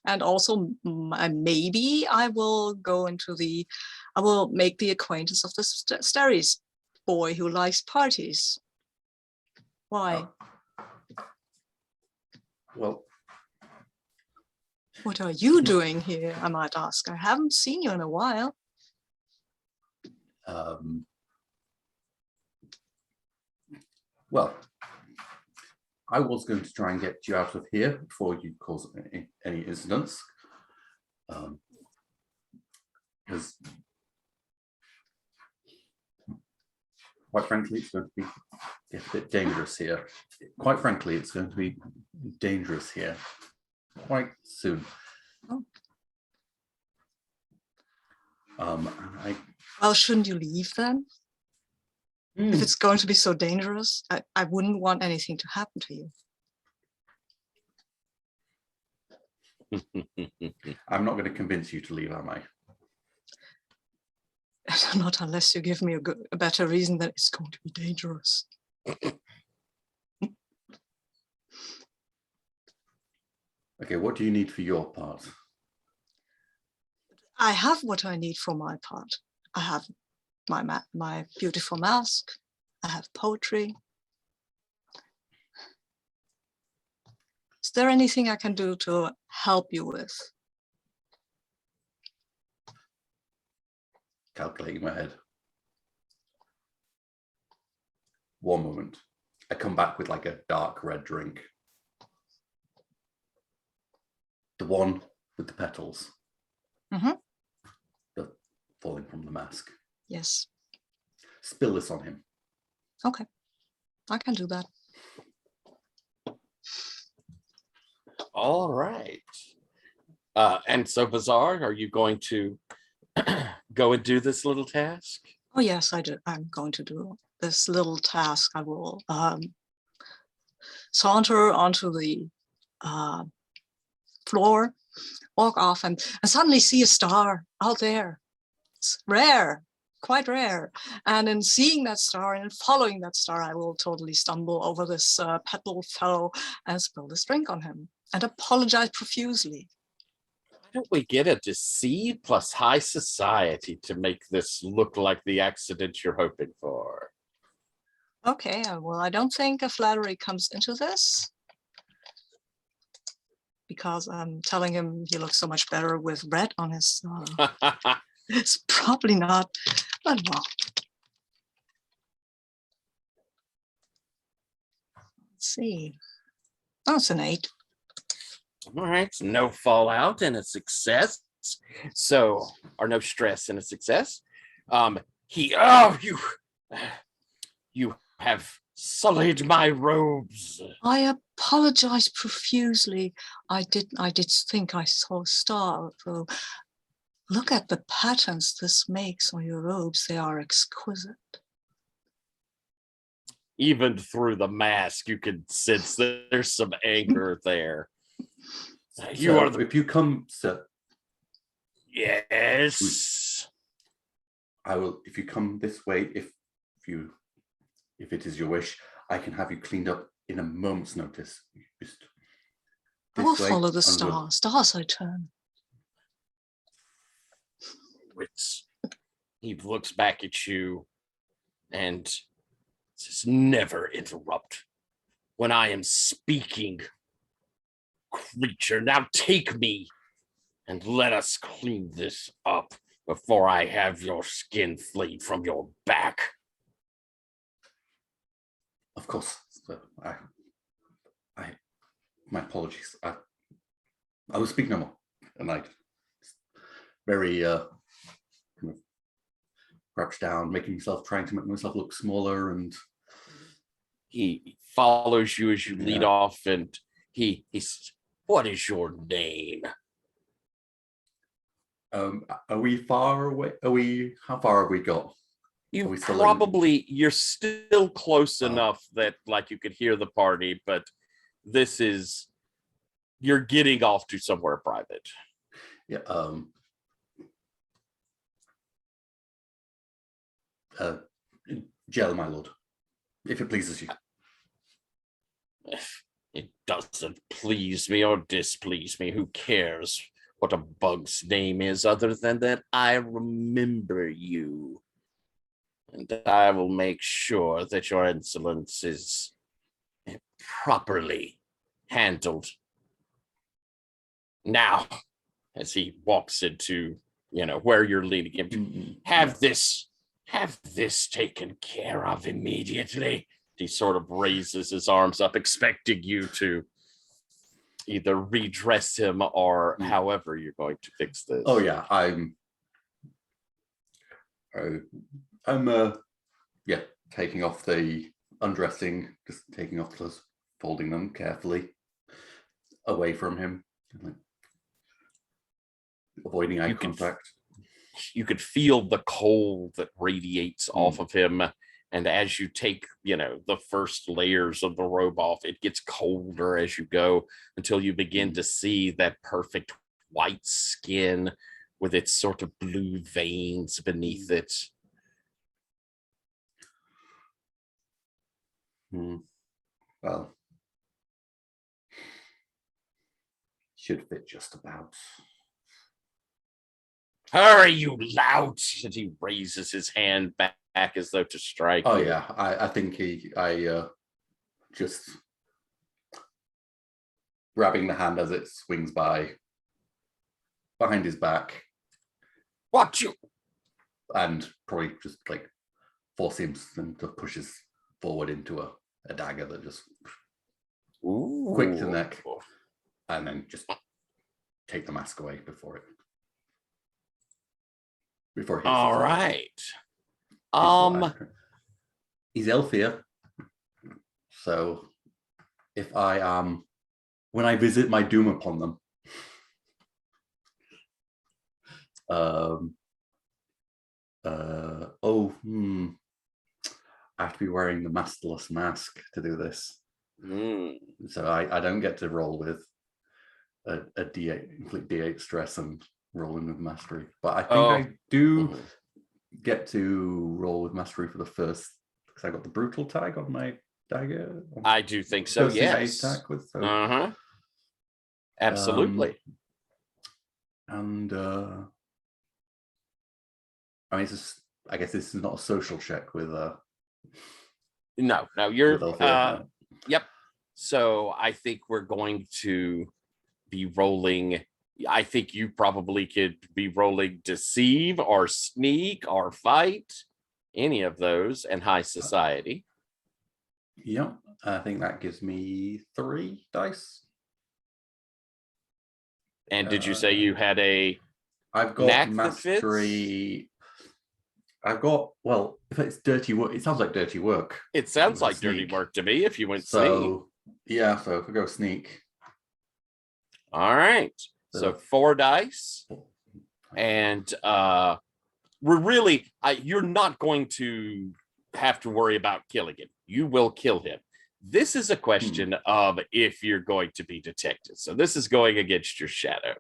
And also, maybe I will make the acquaintance of the Starry's boy who likes parties. Why? Well, What are you doing here, I might ask? I haven't seen you in a while. Well, I was going to try and get you out of here before you cause any incidents. Because quite frankly, it's going to be a bit dangerous here. Quite frankly, it's going to be dangerous here quite soon. Oh. Well, shouldn't you leave then? If it's going to be so dangerous, I wouldn't want anything to happen to you. I'm not going to convince you to leave, am I? Not unless you give me a better reason that it's going to be dangerous. Okay, what do you need for your part? I have what I need for my part. I have my beautiful mask. I have poetry. Is there anything I can do to help you with? Calculating my head. One moment. I come back with like a dark red drink. The one with the petals. Mm-hmm. Falling from the mask. Yes. Spill this on him. Okay, I can do that. All right. And so, Bazaar, are you going to go and do this little task? Oh yes, I do. I'm going to do this little task. I will saunter onto the floor, walk off, and suddenly see a star out there. It's rare, quite rare. And in seeing that star and in following that star, I will totally stumble over this petal fellow and spill this drink on him and apologize profusely. Why don't we get a deceive plus high society to make this look like the accident you're hoping for? Okay, well, I don't think a flattery comes into this, because I'm telling him he looks so much better with red on his. It's probably not, but well. Let's see. Oh, it's an 8. All right, no fallout and a success. So, or no stress and a success. You have sullied my robes. I apologize profusely. I did think I saw a star, though. Look at the patterns this makes on your robes. They are exquisite. Even through the mask, you can sense that there's some anger there. You are the... If you come, sir. Yes. I will. If you come this way, if it is your wish, I can have you cleaned up in a moment's notice. Just I will follow the star. Stars I turn. He looks back at you and says, "Never interrupt when I am speaking, creature. Now take me and let us clean this up before I have your skin flee from your back." Of course. So my apologies. I will speak no more. And I very kind of crouched down, trying to make myself look smaller, and he follows you as you lead off, and he says, "What is your name?" Are we far away? How far have we got? Are we still in- You're still close Oh. enough that like you could hear the party, but you're getting off to somewhere private. Yeah. Jail, my lord, if it pleases you. It doesn't please me or displease me. Who cares what a bug's name is other than that I remember you. And I will make sure that your insolence is properly handled. Now, as he walks into, where you're leading him to, have this taken care of immediately. He sort of raises his arms up, expecting you to either redress him or however you're going to fix this. Oh yeah, I'm taking off the undressing, just taking off clothes, folding them carefully away from him, avoiding eye contact. You could feel the cold that radiates off of him. And as you take, the first layers of the robe off, it gets colder as you go until you begin to see that perfect white skin with its sort of blue veins beneath it. Well, should fit just about. Hurry, you lout! And he raises his hand back as though to strike. Oh yeah, I think I just grabbing the hand as it swings by behind his back. What you? And probably just like force him to push his forward into a dagger that just quick to the neck, and then just take the mask away before it hits. All right. He's Elfir, so if I when I visit my doom upon them, I have to be wearing the masterless mask to do this. So I don't get to roll with a D8, inflict D8 stress and rolling with mastery. But I think I do get to roll with mastery for the first, because I got the brutal tag on my dagger. I do think so, yes. Attack with, so. Absolutely. And I mean, it's just, I guess this is not a social check with No, you're with yep. So I think we're going to be rolling. I think you probably could be rolling deceive or sneak or fight, any of those, and high society. Yep, I think that gives me 3 dice. And did you say you had a I've got knack mastery. I've got, well, if it's dirty work, it sounds like dirty work. It sounds like sneak. dirty work to me if you went So, sneak. Yeah, so if we go sneak. All right. So 4 dice. And we're really, you're not going to have to worry about killing him. You will kill him. This is a question of if you're going to be detected. So this is going against your shadow.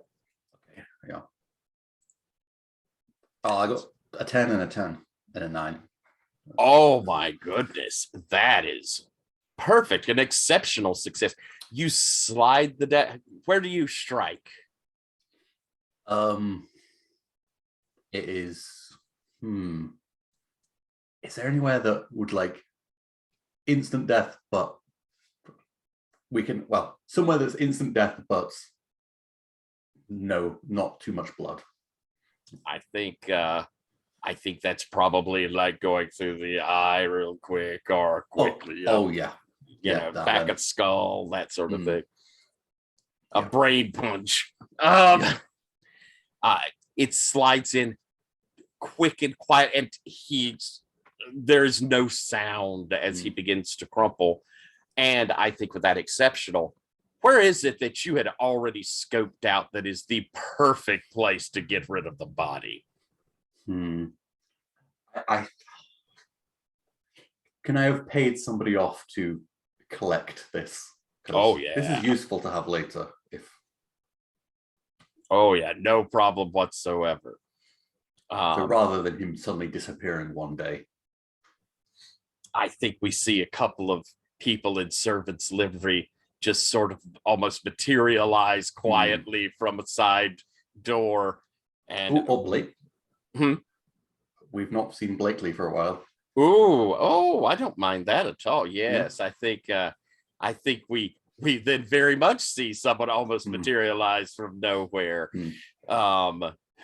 Okay, yeah. Oh, I got a 10 and a 10 and a 9. Oh my goodness. That is perfect. An exceptional success. You slide the deck. Where do you strike? It is, is there anywhere that would like instant death, but we can, well, somewhere that's instant death, but no, not too much blood. I think that's probably like going through the eye real quick or quickly. Yeah. Back of skull, that sort of thing. A brain punch. It slides in quick and quiet, and there's no sound as he begins to crumple. And I think with that exceptional, where is it that you had already scoped out that is the perfect place to get rid of the body? I Can I have paid somebody off to collect this? 'Cause Oh, this yeah. is useful to have later. Oh, yeah. No problem whatsoever. So rather than him suddenly disappearing one day. I think we see a couple of people in servant's livery just sort of almost materialize quietly from a side door. And Blake. Hmm? We've not seen Blakely for a while. I don't mind that at all. Yes, I think we then very much see someone almost materialize from nowhere,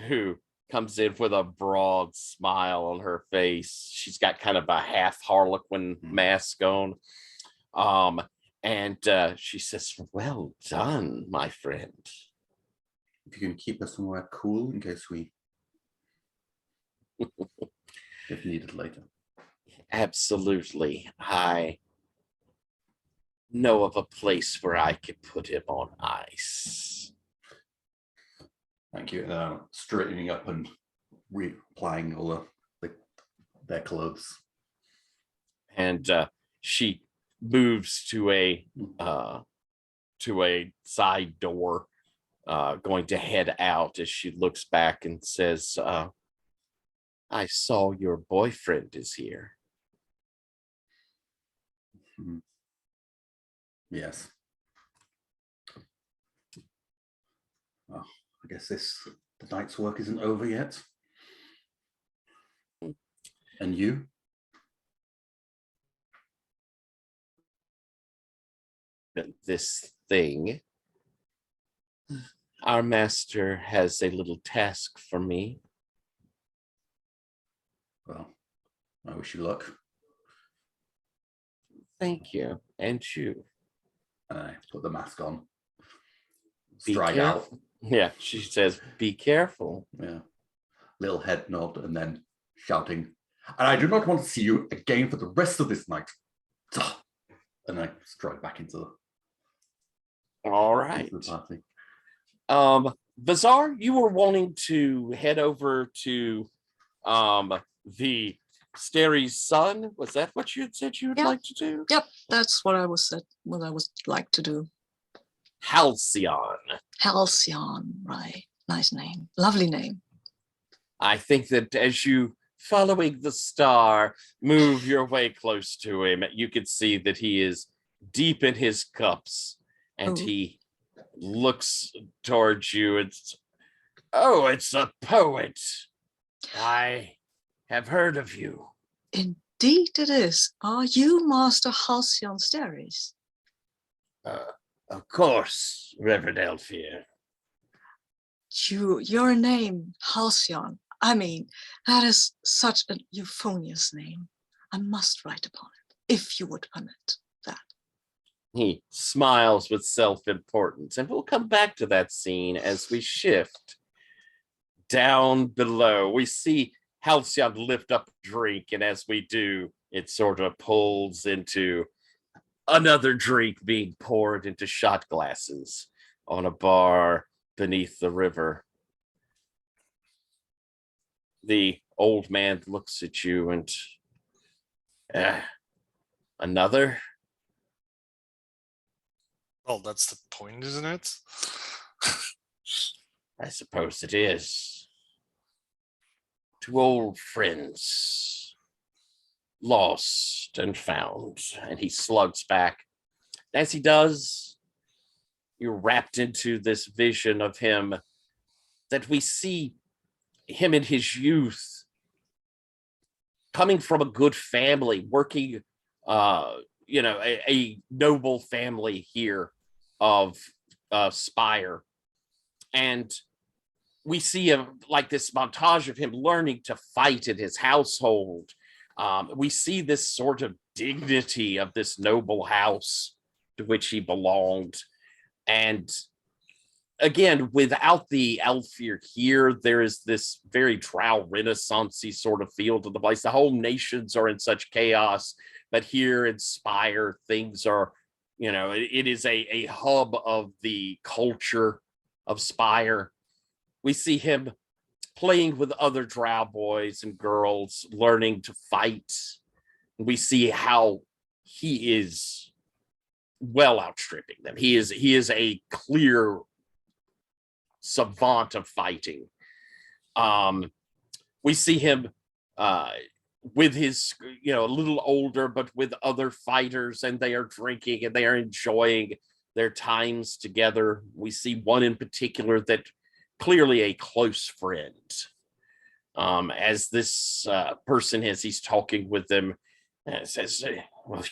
who comes in with a broad smile on her face. She's got kind of a half Harlequin mask on. And she says, "Well done, my friend." If you can keep us somewhere cool in case we if needed later. Absolutely. I know of a place where I could put him on ice. Thank you. Straightening up and reapplying all their clothes. And she moves to a side door, going to head out as she looks back and says, "I saw your boyfriend is here." Yes. Well, I guess the night's work isn't over yet. And you? This thing. Our master has a little task for me. Well, I wish you luck. Thank you. And you. And I put the mask on. Be Stride careful. out. Yeah, she says, "Be careful." Yeah. Little head nod and then shouting, "And I do not want to see you again for the rest of this night." And I stride back into All right. the party. Bazaar, you were wanting to head over to the Stari's son. Was that what you had said you would like to do? Yep, that's what I would like to do. Halcyon. Halcyon, right? Nice name, lovely name. I think that as you, following the star, move your way close to him, you can see that he is deep in his cups, and he looks towards you. It's a poet. I have heard of you. Indeed it is. Are you Master Halcyon Steris? Of course, Reverend Elfir. Your name, Halcyon. I mean, that is such a euphonious name. I must write upon it, if you would permit that. He smiles with self-importance, and we'll come back to that scene as we shift down below. We see Halcyon lift up a drink, and as we do, it sort of pulls into another drink being poured into shot glasses on a bar beneath the river. The old man looks at you and, another? Well, that's the point, isn't it? I suppose it is. Two old friends, lost and found. And he slugs back. As he does, you're wrapped into this vision of him that we see him in his youth, coming from a good family, working, a noble family here of Spire. And we see this montage of him learning to fight in his household. We see this sort of dignity of this noble house to which he belonged. And again, without the Elfir here, there is this very Drow Renaissance-y sort of feel to the place. The whole nations are in such chaos, but here in Spire, things are, it is a hub of the culture of Spire. We see him playing with other Drow boys and girls, learning to fight, we see how he is well outstripping them. He is a clear savant of fighting. We see him with his, a little older, but with other fighters, and they are drinking and they are enjoying their times together. We see one in particular that clearly a close friend. As this person, as he's talking with them, says, "Well,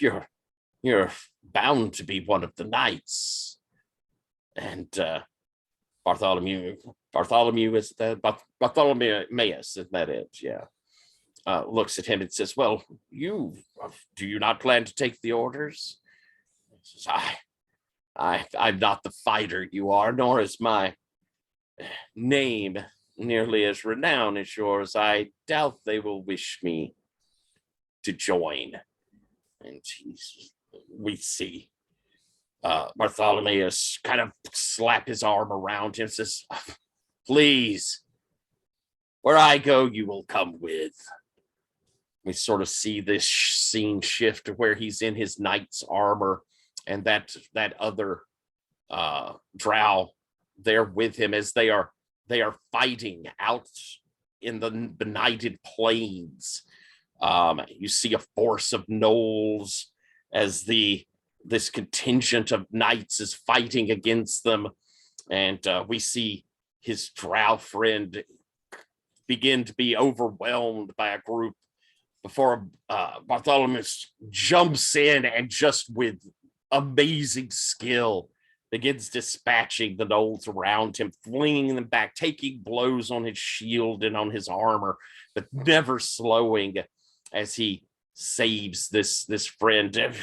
you're bound to be one of the knights." And Bartholomew is that Bartholomeus, isn't that it? Yeah. Looks at him and says, "Well, do you not plan to take the orders?" He says, I'm not the fighter you are, nor is my name nearly as renowned as yours. I doubt they will wish me to join. And we see Bartholomeus kind of slap his arm around him and says, "Please, where I go, you will come with." We sort of see this scene shift to where he's in his knight's armor, and that other drow there with him as they are fighting out in the benighted plains. You see a force of gnolls as this contingent of knights is fighting against them, and we see his drow friend begin to be overwhelmed by a group before Bartholomeus jumps in and just with amazing skill begins dispatching the gnolls around him, flinging them back, taking blows on his shield and on his armor, but never slowing as he saves this friend.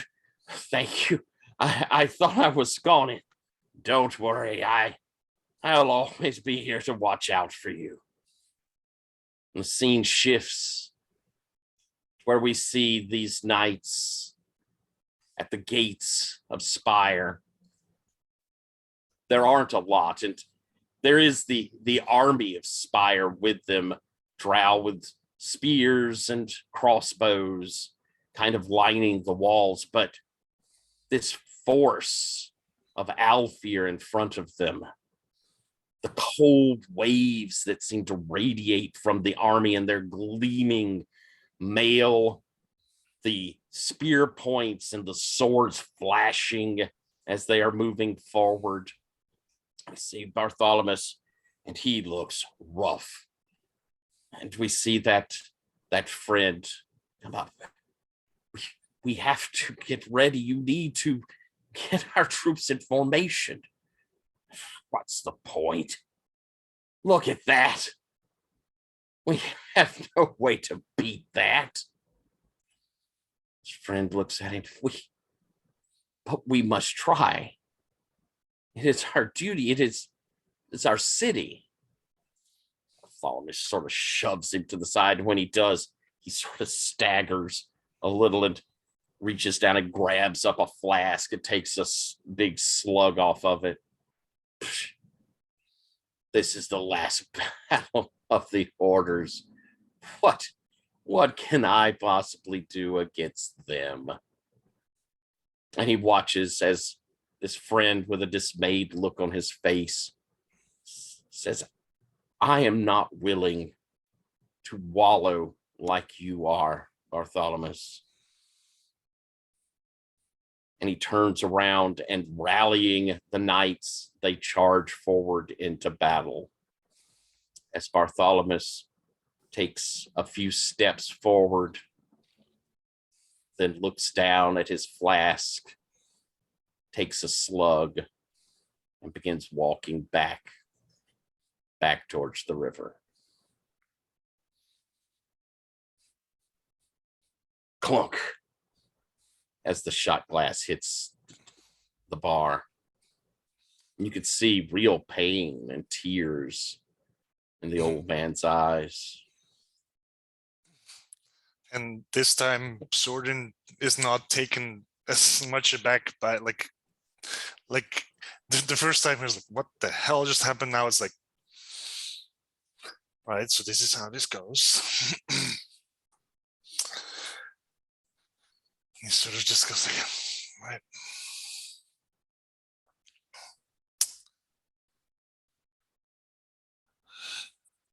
"Thank you. I thought I was gone. Don't worry. I'll always be here to watch out for you." And the scene shifts where we see these knights at the gates of Spire. There aren't a lot, and there is the army of Spire with them, drow with spears and crossbows kind of lining the walls, but this force of Alfir in front of them, the cold waves that seem to radiate from the army and their gleaming mail, the spear points and the swords flashing as they are moving forward. I see Bartholomeus, and he looks rough. And we see that friend come up. We have to get ready. You need to get our troops in formation. What's the point? Look at that. We have no way to beat that. His friend looks at him. But we must try. It is our duty. It's our city. Bartholomeus sort of shoves him to the side. And when he does, he sort of staggers a little and reaches down and grabs up a flask and takes a big slug off of it. This is the last battle of the orders. What can I possibly do against them? And he watches as this friend with a dismayed look on his face says, I am not willing to wallow like you are, Bartholomeus. And he turns around and rallying the knights, they charge forward into battle. As Bartholomeus takes a few steps forward, then looks down at his flask, takes a slug, and begins walking back towards the river. Clunk, as the shot glass hits the bar. You could see real pain and tears in the old man's eyes. And this time, Zordon is not taken as much aback by like the first time he was like, "What the hell just happened?" Now it's like, right. So this is how this goes. He sort of just goes like, right.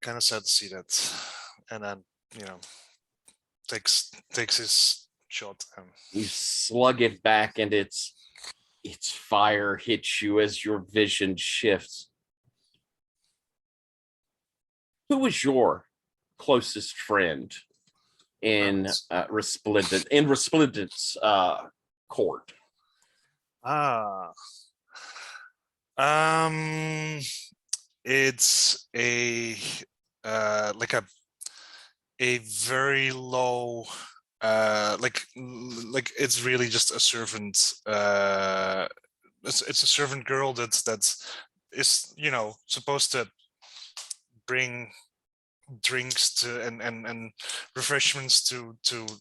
Kind of sad to see that, and then takes his shot. And You slug it back, and its fire hits you as your vision shifts. Who was your closest friend in Resplendent's court? It's a like a very low like it's really just a servant. It's a servant girl that's is supposed to bring drinks to and refreshments to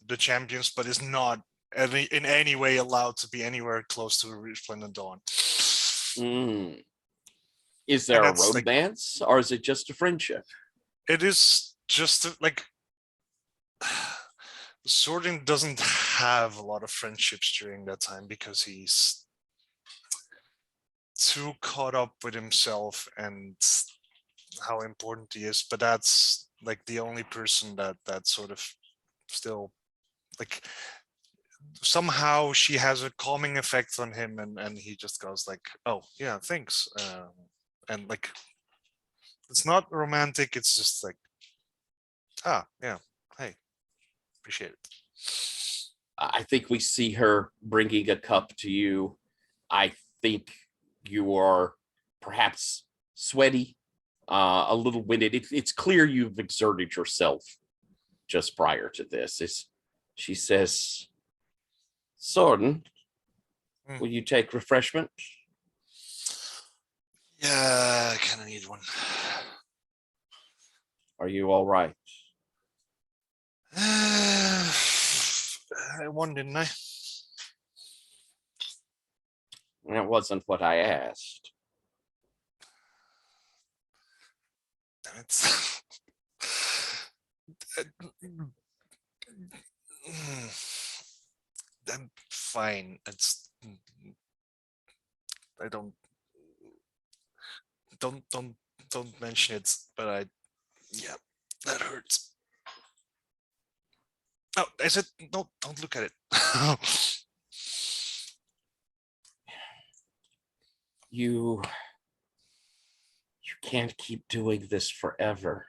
the champions, but is not in any way allowed to be anywhere close to a Resplendent Dawn. Is there a romance, or is it just a friendship? It is just like Zordon doesn't have a lot of friendships during that time because he's too caught up with himself and how important he is. But that's like the only person that sort of still like somehow she has a calming effect on him, and he just goes like, oh yeah, thanks. And like it's not romantic, it's just like, yeah, hey, appreciate it. I think we see her bringing a cup to you. I think you are perhaps sweaty, a little winded. It's clear you've exerted yourself just prior to this. She says, Zordon, will you take refreshment? Yeah, I kind of need one. Are you all right? I won, didn't I? That wasn't what I asked. Damn it. I'm fine. I don't mention it, but yeah, that hurts. Oh, I said no, don't look at it. You can't keep doing this forever.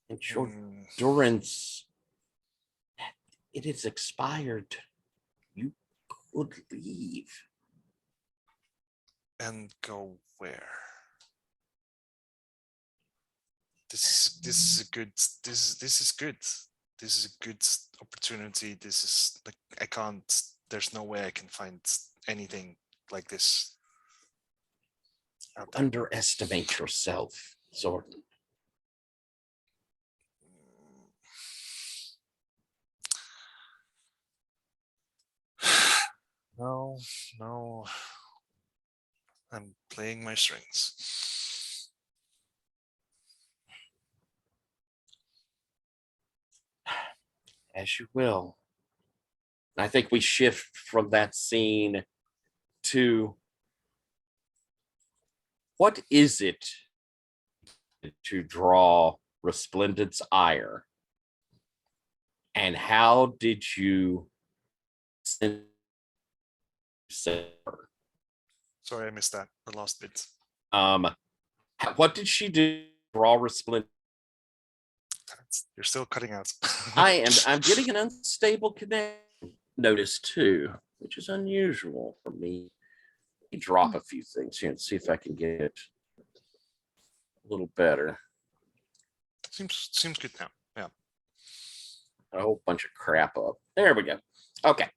And your endurance, it is expired. You could leave. And go where? This is good. This is good. This is a good opportunity. This is like I can't. There's no way I can find anything like this. Underestimate yourself, Zordon. No. I'm playing my strings. As you will. I think we shift from that scene to what is it to draw Resplendent's ire? And how did you send her? Sorry, I missed that. The last bit. What did she do to draw Resplendent? You're still cutting out. I'm getting an unstable connection notice too, which is unusual for me. Let me drop a few things here and see if I can get it a little better. Seems good now. Yeah. A whole bunch of crap up. There we go. Okay.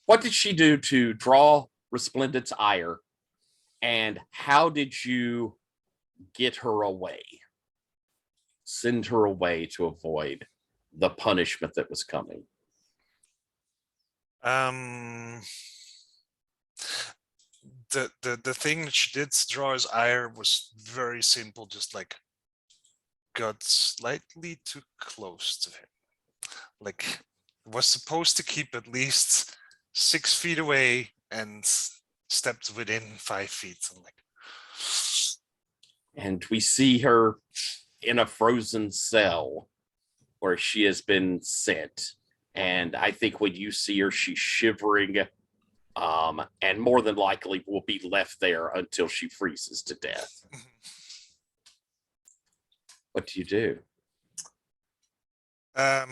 What did she do to draw Resplendent's ire? And how did you get her away? Send her away to avoid the punishment that was coming. The thing that she did to draw his ire was very simple, just like got slightly too close to him. Like was supposed to keep at least 6 feet away and stepped within 5 feet. I'm like, and we see her in a frozen cell where she has been sent. And I think when you see her, she's shivering, and more than likely will be left there until she freezes to death. What do you do? I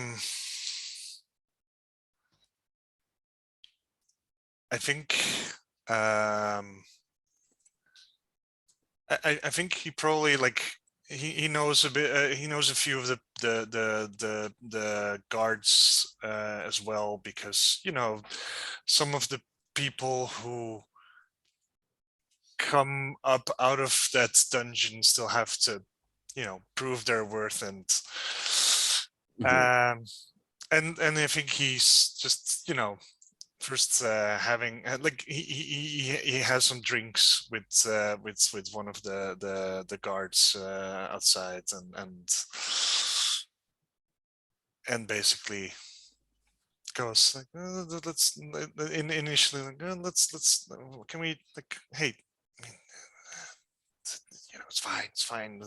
think I think he probably like he knows a bit. He knows a few of the guards as well, because some of the people who come up out of that dungeon still have to prove their worth, and Mhm. and I think he's just first having like he has some drinks with one of the guards outside, and basically goes like, let's initially like, let's can we like, hey, I mean, it's fine,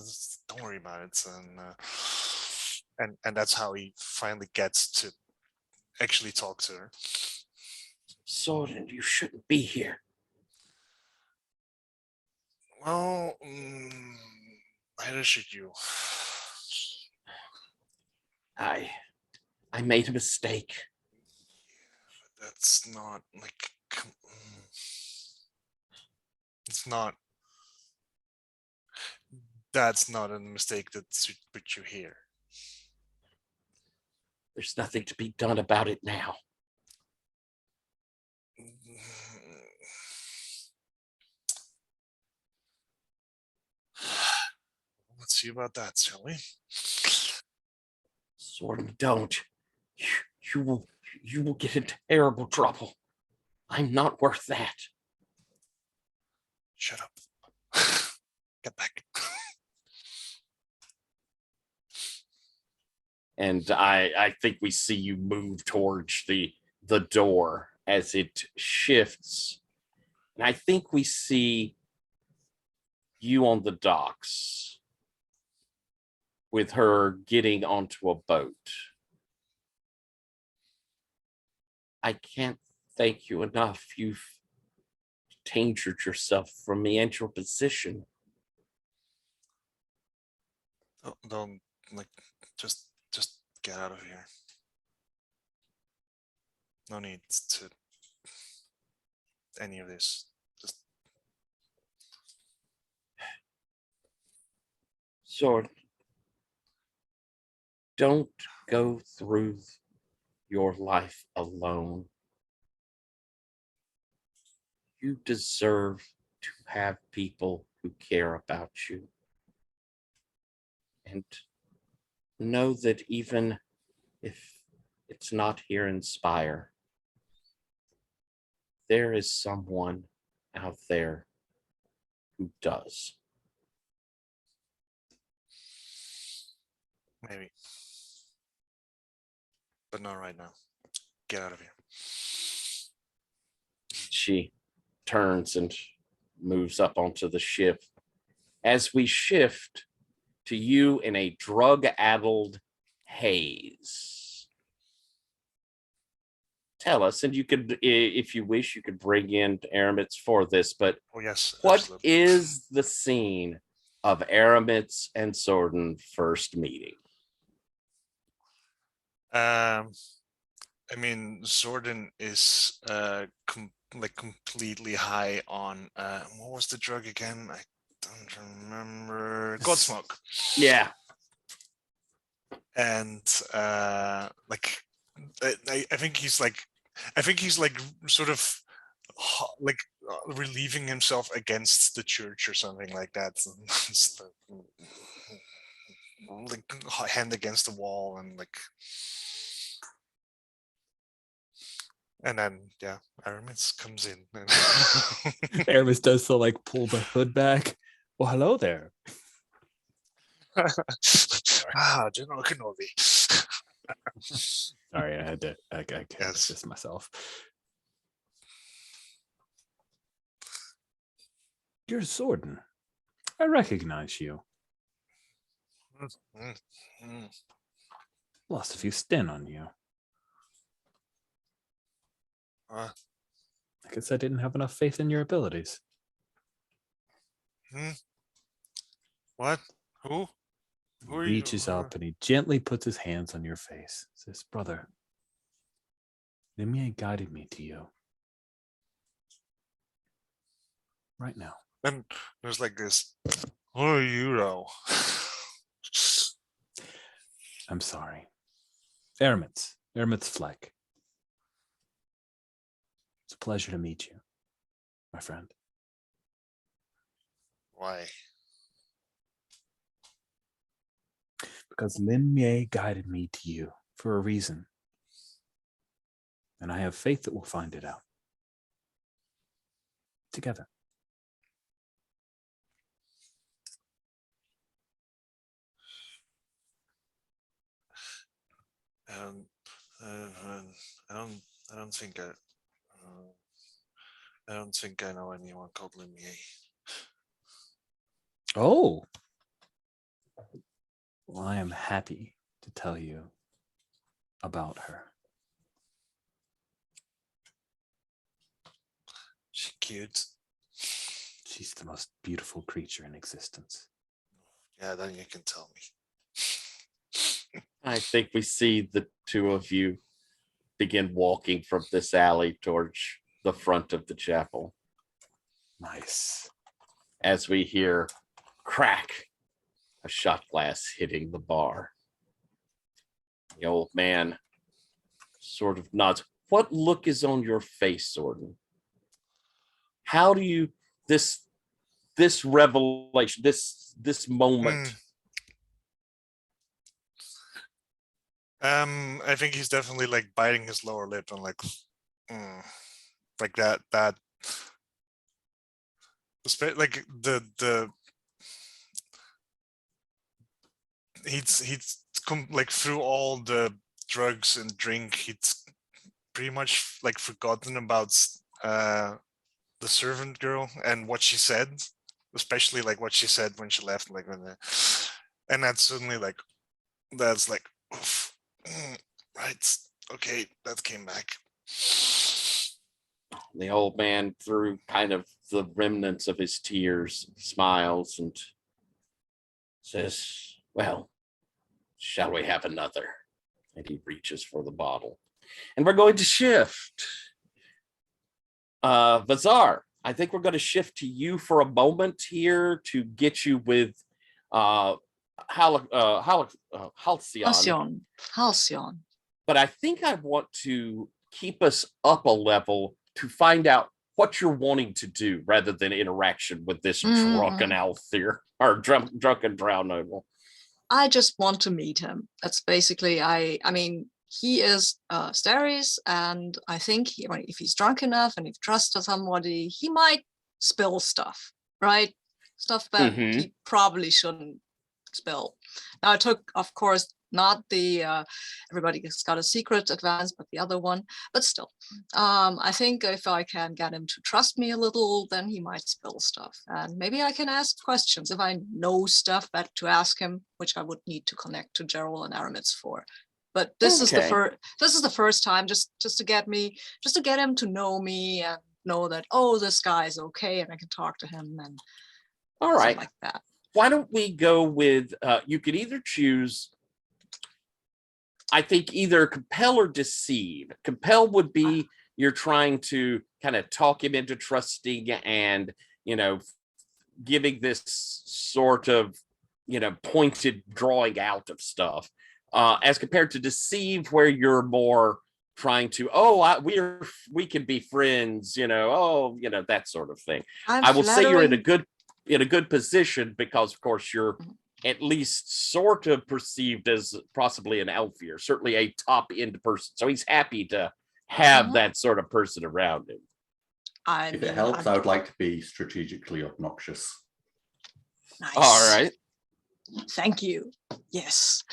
don't worry about it, and that's how he finally gets to actually talk to her. Soren, you shouldn't be here. Well, neither should you. I made a mistake. That's not like it's not. That's not a mistake that should put you here. There's nothing to be done about it now. Let's see about that, shall we? Soren, don't. You will get in terrible trouble. I'm not worth that. Shut up. Get back. And I think we see you move towards the door as it shifts. And I think we see you on the docks with her getting onto a boat. I can't thank you enough. You've endangered yourself from me and your position. Don't like just get out of here. No need to any of this. Just Soren, don't go through your life alone. You deserve to have people who care about you. And know that even if it's not here in Spire, there is someone out there who does. maybe. But not right now. Get out of here. She turns and moves up onto the ship. As we shift to you in a drug-addled haze. Tell us, and you could, if you wish, you could bring in Aramit's for this, but Oh yes. what Absolutely. is the scene of Aramit's and Sorden first meeting? I mean, Zordon is completely high on what was the drug again? I don't remember. Godsmoke. Yeah. And like I think he's like sort of like relieving himself against the church or something like that. Like hand against the wall and like. And then, yeah, Aramis comes in. Aramis does so like pull the hood back. Well, hello there. General Kenobi. Sorry, I had to. I can't Yes. assist myself. You're Zordon. I recognize you. Mm, mm. Lost a few stin on you. Uh, I guess I didn't have enough faith in your abilities. what? Who? He Who are you? reaches up and he gently puts his hands on your face. Says, brother, Nimie guided me to you. Right now. Then there's like this. Who are you, though? I'm sorry. Ermit's Fleck. It's a pleasure to meet you, my friend. Why? Because Lin Mie guided me to you for a reason. And I have faith that we'll find it out. Together. I don't think I don't think I know anyone called Limier. Oh. Well, I am happy to tell you about her. She's cute. She's the most beautiful creature in existence. Yeah, then you can tell me. I think we see the two of you begin walking from this alley towards the front of the chapel. Nice. As we hear crack, a shot glass hitting the bar. The old man sort of nods. What look is on your face, Zordon? How do you this revelation, this moment? I think he's definitely like biting his lower lip and like that like the he's come like through all the drugs and drink, he's pretty much like forgotten about the servant girl and what she said, especially like what she said when she left, like and that's suddenly like that's like right, okay, that came back. The old man, through kind of the remnants of his tears, smiles and says, well, shall we have another? And he reaches for the bottle. And we're going to shift. Vazar, I think we're going to shift to you for a moment here to get you with Halcyon. Halcyon. But I think I want to keep us up a level to find out what you're wanting to do rather than interaction with this drunken Althir or drunken drow noble. I just want to meet him. That's basically, I mean, he is Steris, and I think if he's drunk enough and if trusted somebody, he might spill stuff, right? Stuff that he probably shouldn't spill. Now, I took, of course, not the everybody's got a secret advance, but the other one. But still, I think if I can get him to trust me a little, then he might spill stuff, and maybe I can ask questions if I know stuff that to ask him, which I would need to connect to Gerald and Aramis for. But this is the first time, just to get him to know me and know that, oh, this guy's okay, and I can talk to him and all right, like that. Why don't we go with you could either choose, I think, either compel or deceive. Compel would be you're trying to kind of talk him into trusting and, giving this sort of, pointed drawing out of stuff, as compared to deceive, where you're more trying to, we can be friends, that sort of thing. I will say you're in a good position because, of course, you're at least sort of perceived as possibly an Alfir, certainly a top end person. So he's happy to have that sort of person around him. If it helps, I would like to be strategically obnoxious. Nice. All right. Thank you. Yes.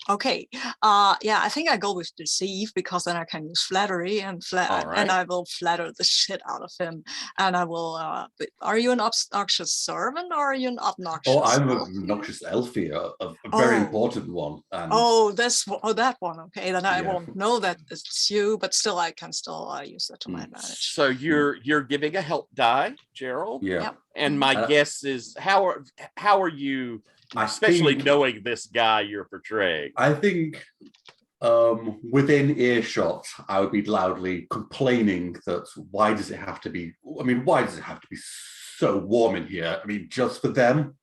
Okay. Yeah, I think I go with deceive because then I can use flattery and All right. and I will flatter the shit out of him. And I will. Are you an obnoxious servant or are you an obnoxious? Oh, I'm an elf? obnoxious elf here, a very Oh. important one. And Oh, that one. Okay, then I Yeah. won't know that it's you, but still, I can still use that to my advantage. So you're giving a help die, Gerald. yeah, Yep. And my Uh, guess is how are you, I especially think- knowing this guy you're portraying? I think within earshot, I would be loudly complaining that why does it have to be? I mean, why does it have to be so warm in here? I mean, just for them.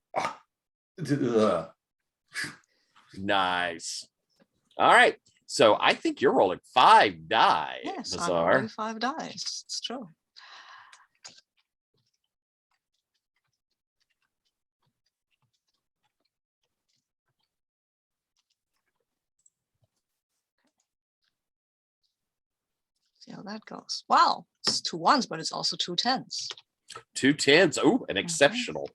Nice. All right. So I think you're rolling 5 die. Yes, I'm Bizarre. rolling 5 dice. It's true. See how that goes. Wow, it's 2 1s, but it's also 2 10s. 2 10s. Oh, an exceptional.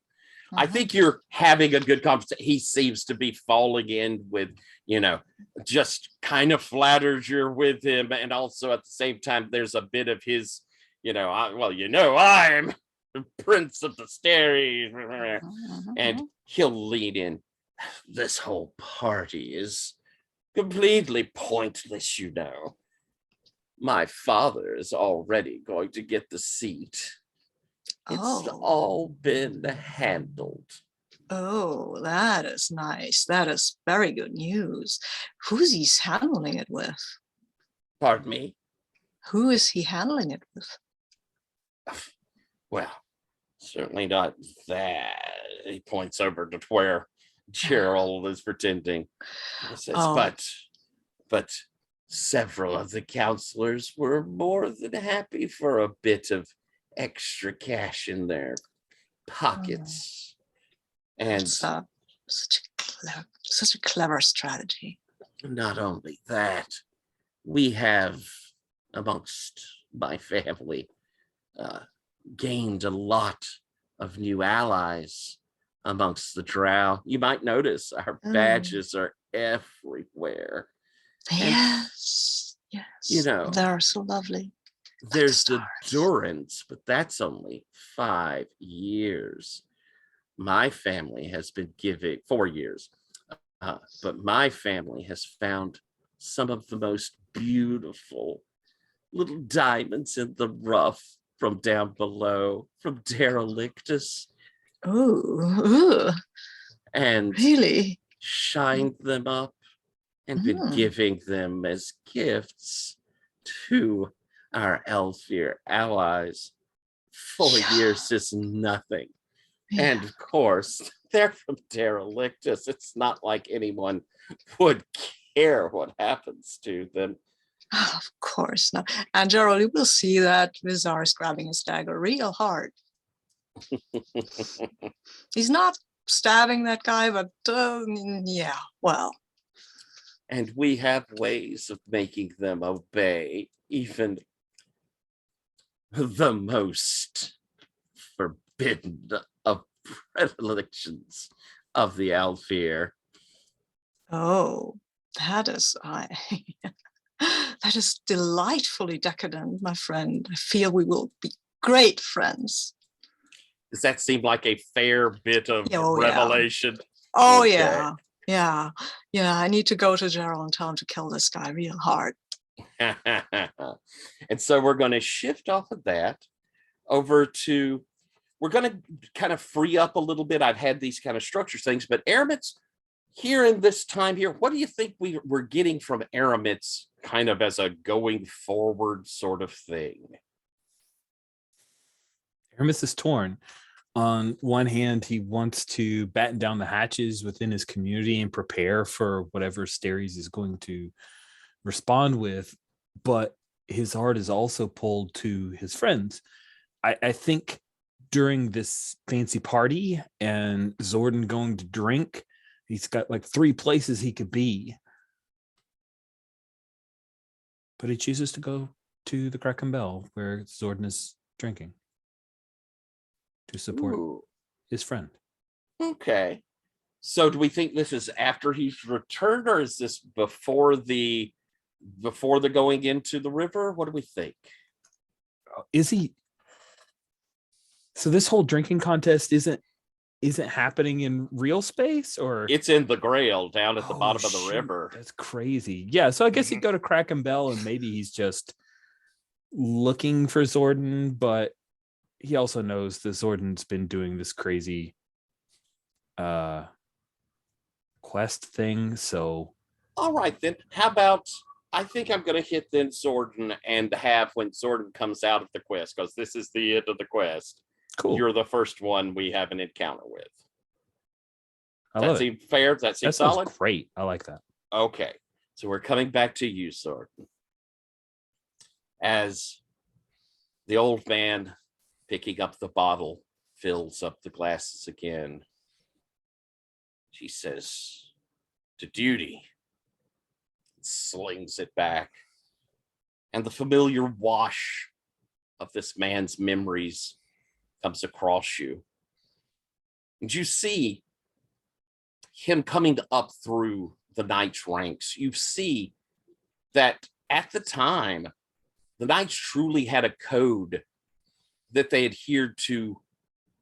I think you're having a good conversation. He seems to be falling in with, just kind of flatters you're with him. And also at the same time, there's a bit of his, I'm the Prince of the Stairs. And he'll lead in. This whole party is completely pointless, My father is already going to get the seat. It's all been handled. Oh, that is nice. That is very good news. Who's he handling it with? Pardon me? Who is he handling it with? Well, certainly not that. He points over to where Gerald is pretending. He says, but several of the counselors were more than happy for a bit of extra cash in their pockets. And such a clever strategy. Not only that, we have, amongst my family, gained a lot of new allies amongst the drow. You might notice our badges are everywhere. Yes, yes. They're so lovely. There's the Durance, but that's only 5 years. My family has been giving 4 years, but my family has found some of the most beautiful little diamonds in the rough from down below, from Derelictus. Oh, and really? Shined them up and been giving them as gifts to our Elfir allies. 4 years is nothing. Yeah. And of course, they're from Derelictus. It's not like anyone would care what happens to them. Oh, of course not. And Gerald, you will see that Vizar is grabbing his dagger real hard. He's not stabbing that guy, but yeah, well. And we have ways of making them obey even the most forbidden of predilections of the Alfir. Oh, that is that is delightfully decadent, my friend. I feel we will be great friends. Does that seem like a fair bit of revelation? Yeah. Oh, okay. Yeah. I need to go to Gerald and tell him to kill this guy real hard. And so we're going to shift off of that over to, we're going to kind of free up a little bit. I've had these kind of structure things, but Aramit's here in this time here, what do you think we're getting from Aramit's kind of as a going forward sort of thing? Aramis is torn. On one hand, he wants to batten down the hatches within his community and prepare for whatever Staries is going to respond with, but his heart is also pulled to his friends. I think during this fancy party and Zordon going to drink, he's got like 3 places he could be. But he chooses to go to the Crack and Bell where Zordon is drinking to support his friend. Okay. So do we think this is after he's returned, or is this before the going into the river? What do we think? Is he? So this whole drinking contest isn't happening in real space, or It's in the Grail down at the Oh, bottom of the shoot, river. That's crazy. Yeah, so I guess Mhm. he'd go to Kraken Bell and maybe he's just looking for Zordon, but he also knows that Zordon's been doing this crazy quest thing. So All right, then. How about I think I'm going to hit then Zordon and have when Zordon comes out of the quest, because this is the end of the quest. cool. You're the first one we have an encounter with. I That love it. seem fair? Does that seem That sounds solid? great. I like that. Okay, so we're coming back to you, Zordon. As the old man picking up the bottle fills up the glasses again, she says, "To duty," slings it back, and the familiar wash of this man's memories comes across you. And you see him coming up through the Knights' ranks. You see that at the time, the Knights truly had a code that they adhered to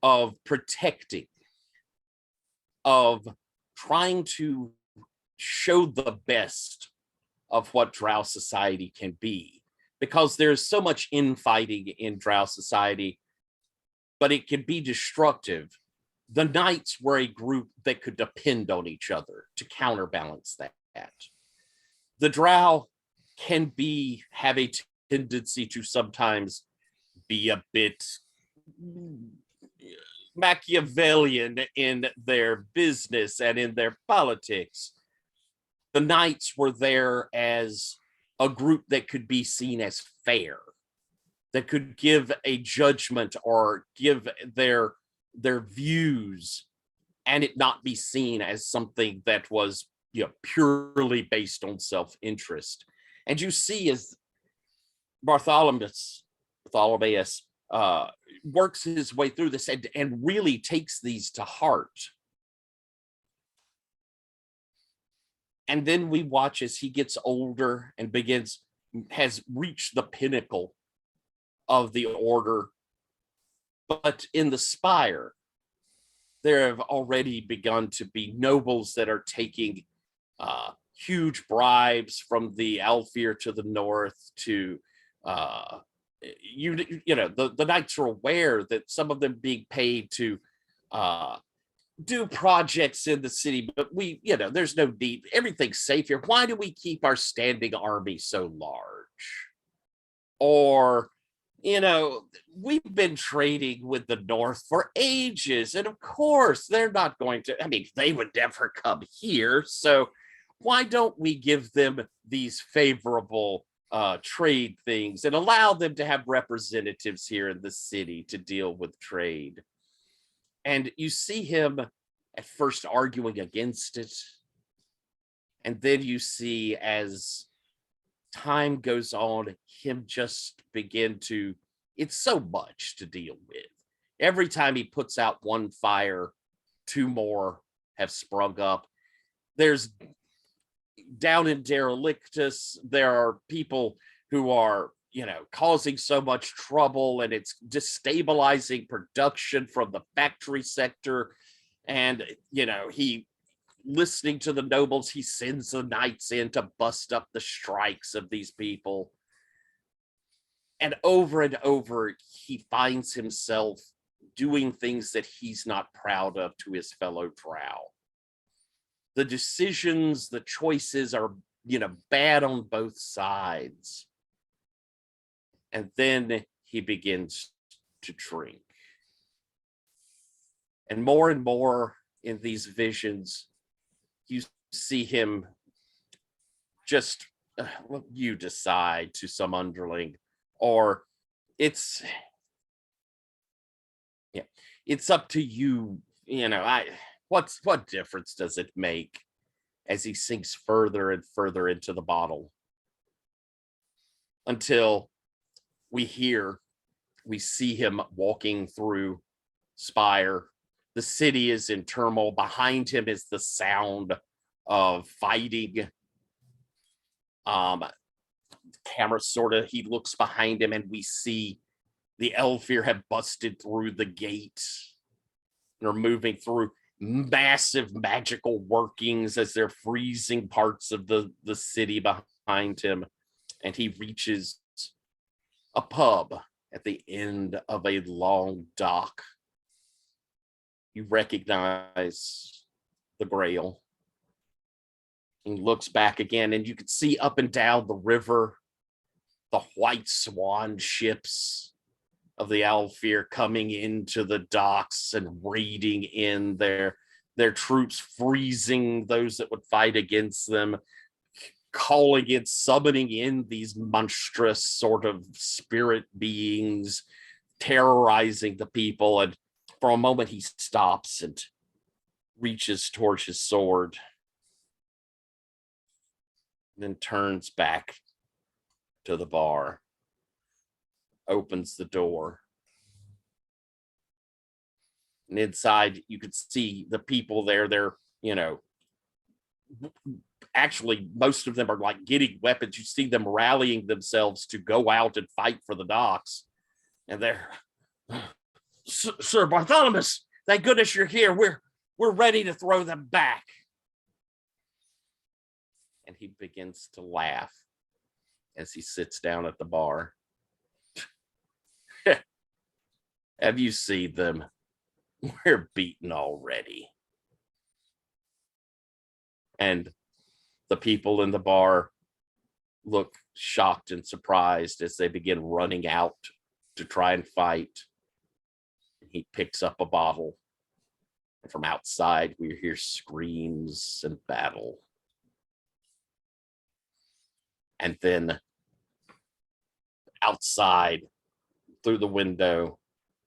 of protecting, of trying to show the best of what Drow society can be, because there's so much infighting in Drow society, but it can be destructive. The Knights were a group that could depend on each other to counterbalance that. The Drow can have a tendency to sometimes be a bit Machiavellian in their business and in their politics. The Knights were there as a group that could be seen as fair, that could give a judgment or give their views, and it not be seen as something that was, you know, purely based on self-interest. And you see as Bartholomeus works his way through this and really takes these to heart. And then we watch as he gets older and has reached the pinnacle of the order. But in the Spire, there have already begun to be nobles that are taking huge bribes from the Alfir to the north to the Knights are aware that some of them being paid to do projects in the city, but there's no need. Everything's safe here. Why do we keep our standing army so large? Or, we've been trading with the North for ages, and of course they're not going to, they would never come here, so why don't we give them these favorable trade things and allow them to have representatives here in the city to deal with trade? And you see him at first arguing against it. And then you see, as time goes on, him just begin to, it's so much to deal with. Every time he puts out one fire, two more have sprung up. There's down in Derelictus, there are people who are, causing so much trouble, and it's destabilizing production from the factory sector. And, he, listening to the nobles, he sends the Knights in to bust up the strikes of these people. And over, he finds himself doing things that he's not proud of to his fellow Drow. The decisions, the choices are, bad on both sides. And then he begins to drink. And more in these visions, you see him just, you decide, to some underling, or it's up to you. What difference does it make? As he sinks further and further into the bottle, until we see him walking through Spire. The city is in turmoil. Behind him is the sound of fighting. Camera he looks behind him, and we see the Elfir have busted through the gate. They're moving through massive magical workings as they're freezing parts of the city behind him. And he reaches a pub at the end of a long dock. You recognize the Grail. He looks back again, and you can see up and down the river the white swan ships of the Alfir coming into the docks and raiding in their troops, freezing those that would fight against them, calling in, summoning in these monstrous sort of spirit beings, terrorizing the people. And for a moment he stops and reaches towards his sword, then turns back to the bar, opens the door, and inside you could see the people there. They're, actually most of them are like getting weapons. You see them rallying themselves to go out and fight for the docks, and they're, Sir Bartholomew, thank goodness you're here. We're ready to throw them back. And he begins to laugh as he sits down at the bar. Have you seen them? We're beaten already. And the people in the bar look shocked and surprised as they begin running out to try and fight. He picks up a bottle, and from outside we hear screams and battle. And then outside, through the window,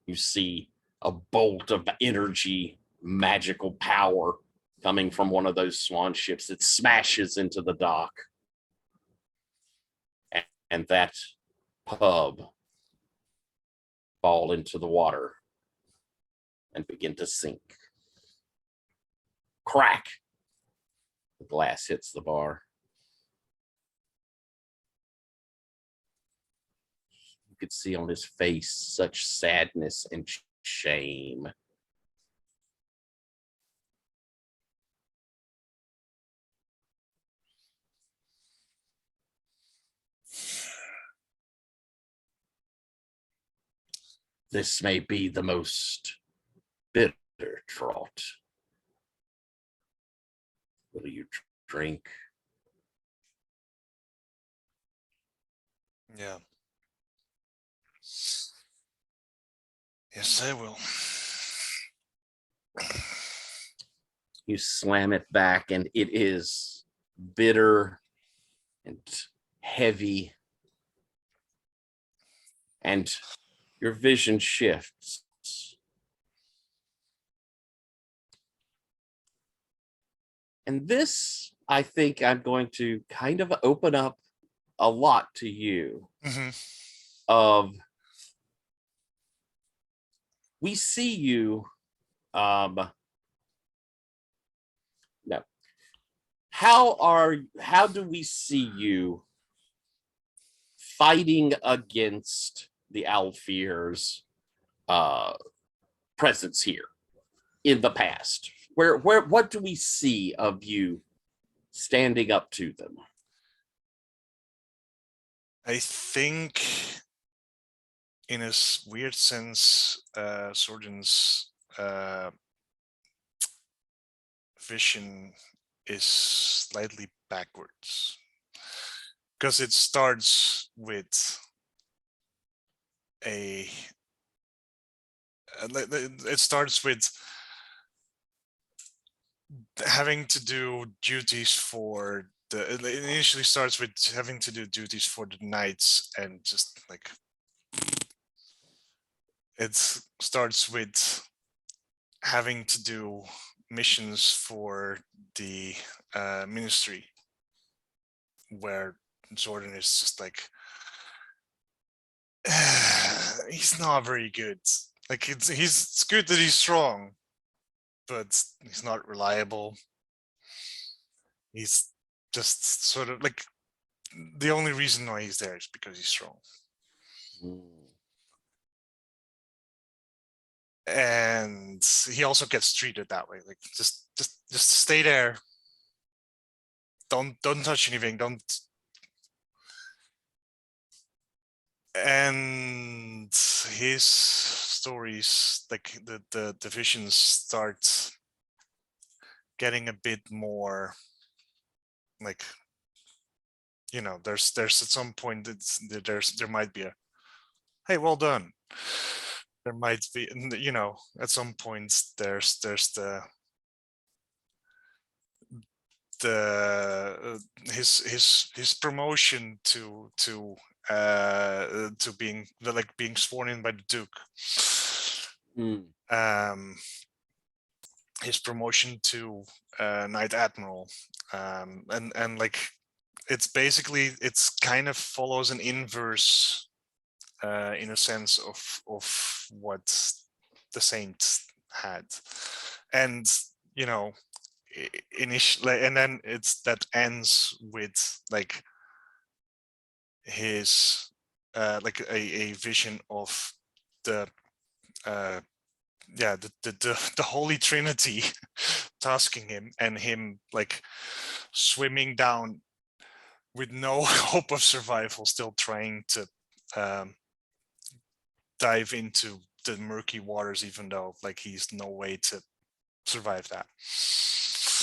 you see a bolt of energy, magical power coming from one of those swan ships. It smashes into the dock. And that pub fall into the water and begin to sink. Crack! The glass hits the bar. You could see on his face such sadness and shame. This may be the most bitter draught. Will you drink? Yeah. Yes, I will. You slam it back, and it is bitter and heavy. And your vision shifts. And this, I think I'm going to kind of open up a lot to you. Mm-hmm. Of, we see you, no. How do we see you fighting against the Alfir's presence here in the past? What do we see of you standing up to them? I think, in a weird sense, Sorden's vision is slightly backwards, because it starts with having to do duties for it initially starts with having to do duties for the knights, and just like it starts with having to do missions for the ministry, where Jordan is just like, he's not very good. Like it's good that he's strong, but he's not reliable. He's just sort of like, the only reason why he's there is because he's strong. And he also gets treated that way. Like just stay there. Don't touch anything. Don't. And his stories, like the visions, start getting a bit more like, you know, there's at some point there might be a, hey, well done. There might be, you know, at some point there's his promotion to being being sworn in by the Duke. His promotion to Knight Admiral, and like it's basically, it's kind of follows an inverse in a sense of what the Saint had. And you know, initially, and then that ends with like his like a vision of the the Holy Trinity tasking him, and him like swimming down with no hope of survival, still trying to dive into the murky waters, even though like he's no way to survive that.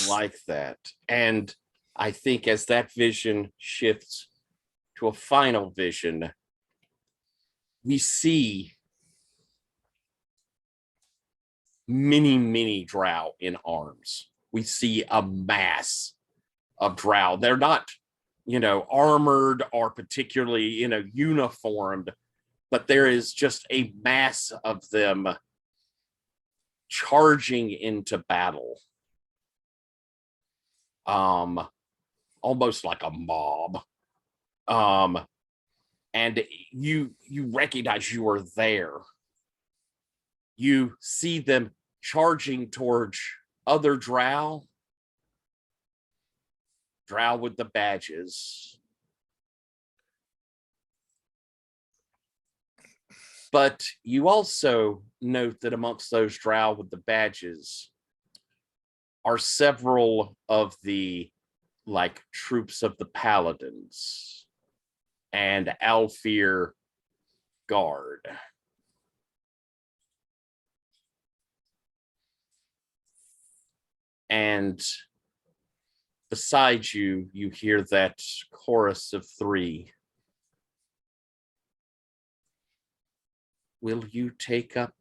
Like that. And I think as that vision shifts to a final vision, we see many drow in arms. We see a mass of drow. They're not, you know, armored or particularly, you know, uniformed, but there is just a mass of them charging into battle. Almost like a mob. And you recognize you are there. You see them charging towards other drow with the badges. But you also note that amongst those drow with the badges are several of the like troops of the paladins and Alfir guard. And beside you, you hear that chorus of three. Will you take up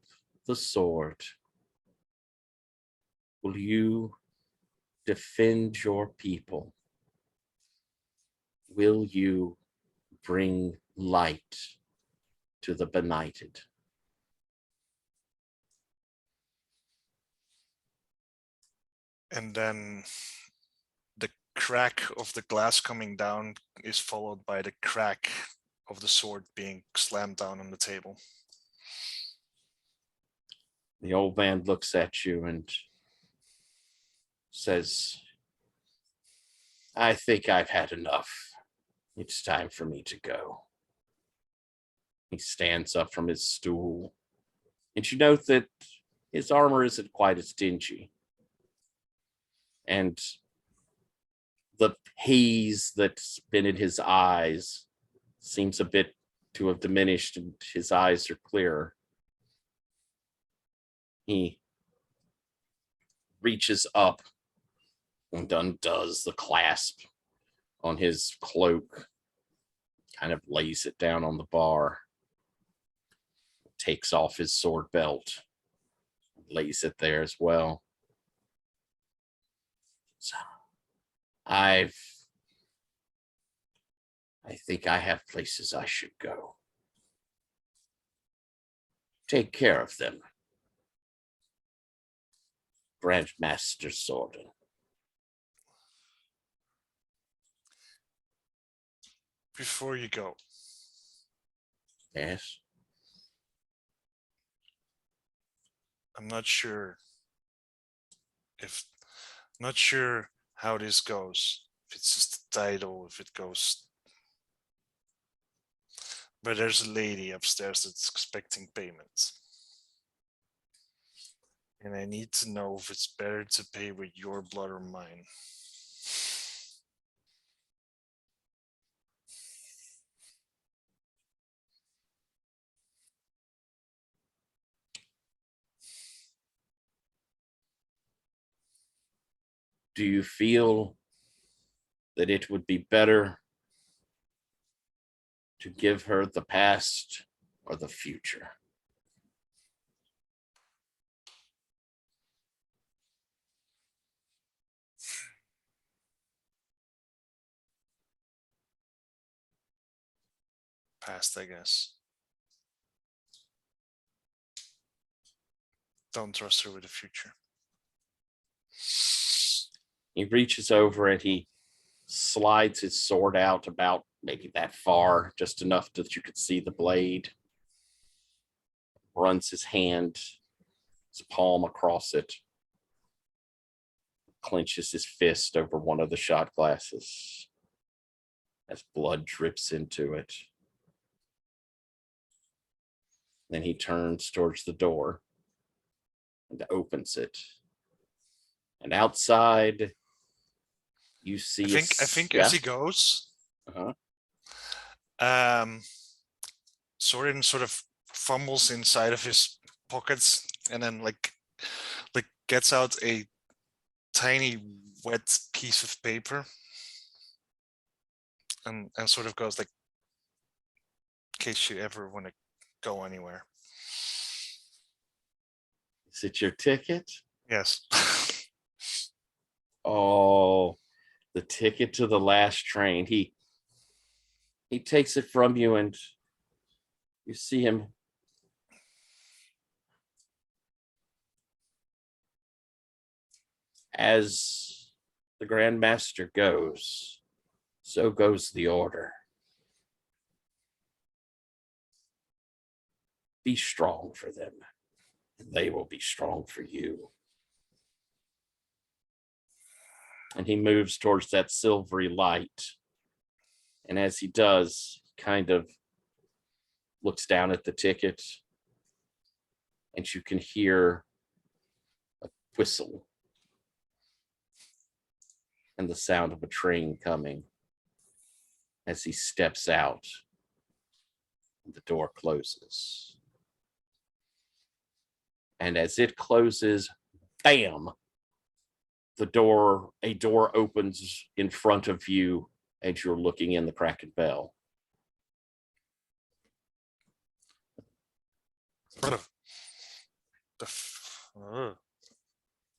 the sword? Will you defend your people? Will you bring light to the benighted? And then the crack of the glass coming down is followed by the crack of the sword being slammed down on the table. The old man looks at you and says, I think I've had enough. It's time for me to go. He stands up from his stool, and you note that his armor isn't quite as dingy. And the haze that's been in his eyes seems a bit to have diminished, and his eyes are clearer. He reaches up and undoes the clasp on his cloak, kind of lays it down on the bar, takes off his sword belt, lays it there as well. So, I think I have places I should go. Take care of them. Grandmaster Sorden. Before you go. Yes? I'm not sure if not sure how this goes. If it's just a title, if it goes. But there's a lady upstairs that's expecting payments. And I need to know if it's better to pay with your blood or mine. Do you feel that it would be better to give her the past or the future? Past, I guess. Don't trust her with the future. He reaches over and he slides his sword out about maybe that far, just enough that you could see the blade. Runs his hand, his palm across it. Clenches his fist over one of the shot glasses as blood drips into it. Then he turns towards the door and opens it. And outside, you see. I think as he goes, Sorin sort of fumbles inside of his pockets and then like gets out a tiny wet piece of paper and sort of goes like, in case you ever want to go anywhere. Is it your ticket? Yes. Oh, the ticket to the last train. He takes it from you and you see him. As the Grand Master goes, so goes the order. Be strong for them, and they will be strong for you. And he moves towards that silvery light. And as he does, kind of looks down at the ticket, and you can hear a whistle and the sound of a train coming as he steps out and the door closes. And as it closes, bam, a door opens in front of you and you're looking in the Kraken Bell.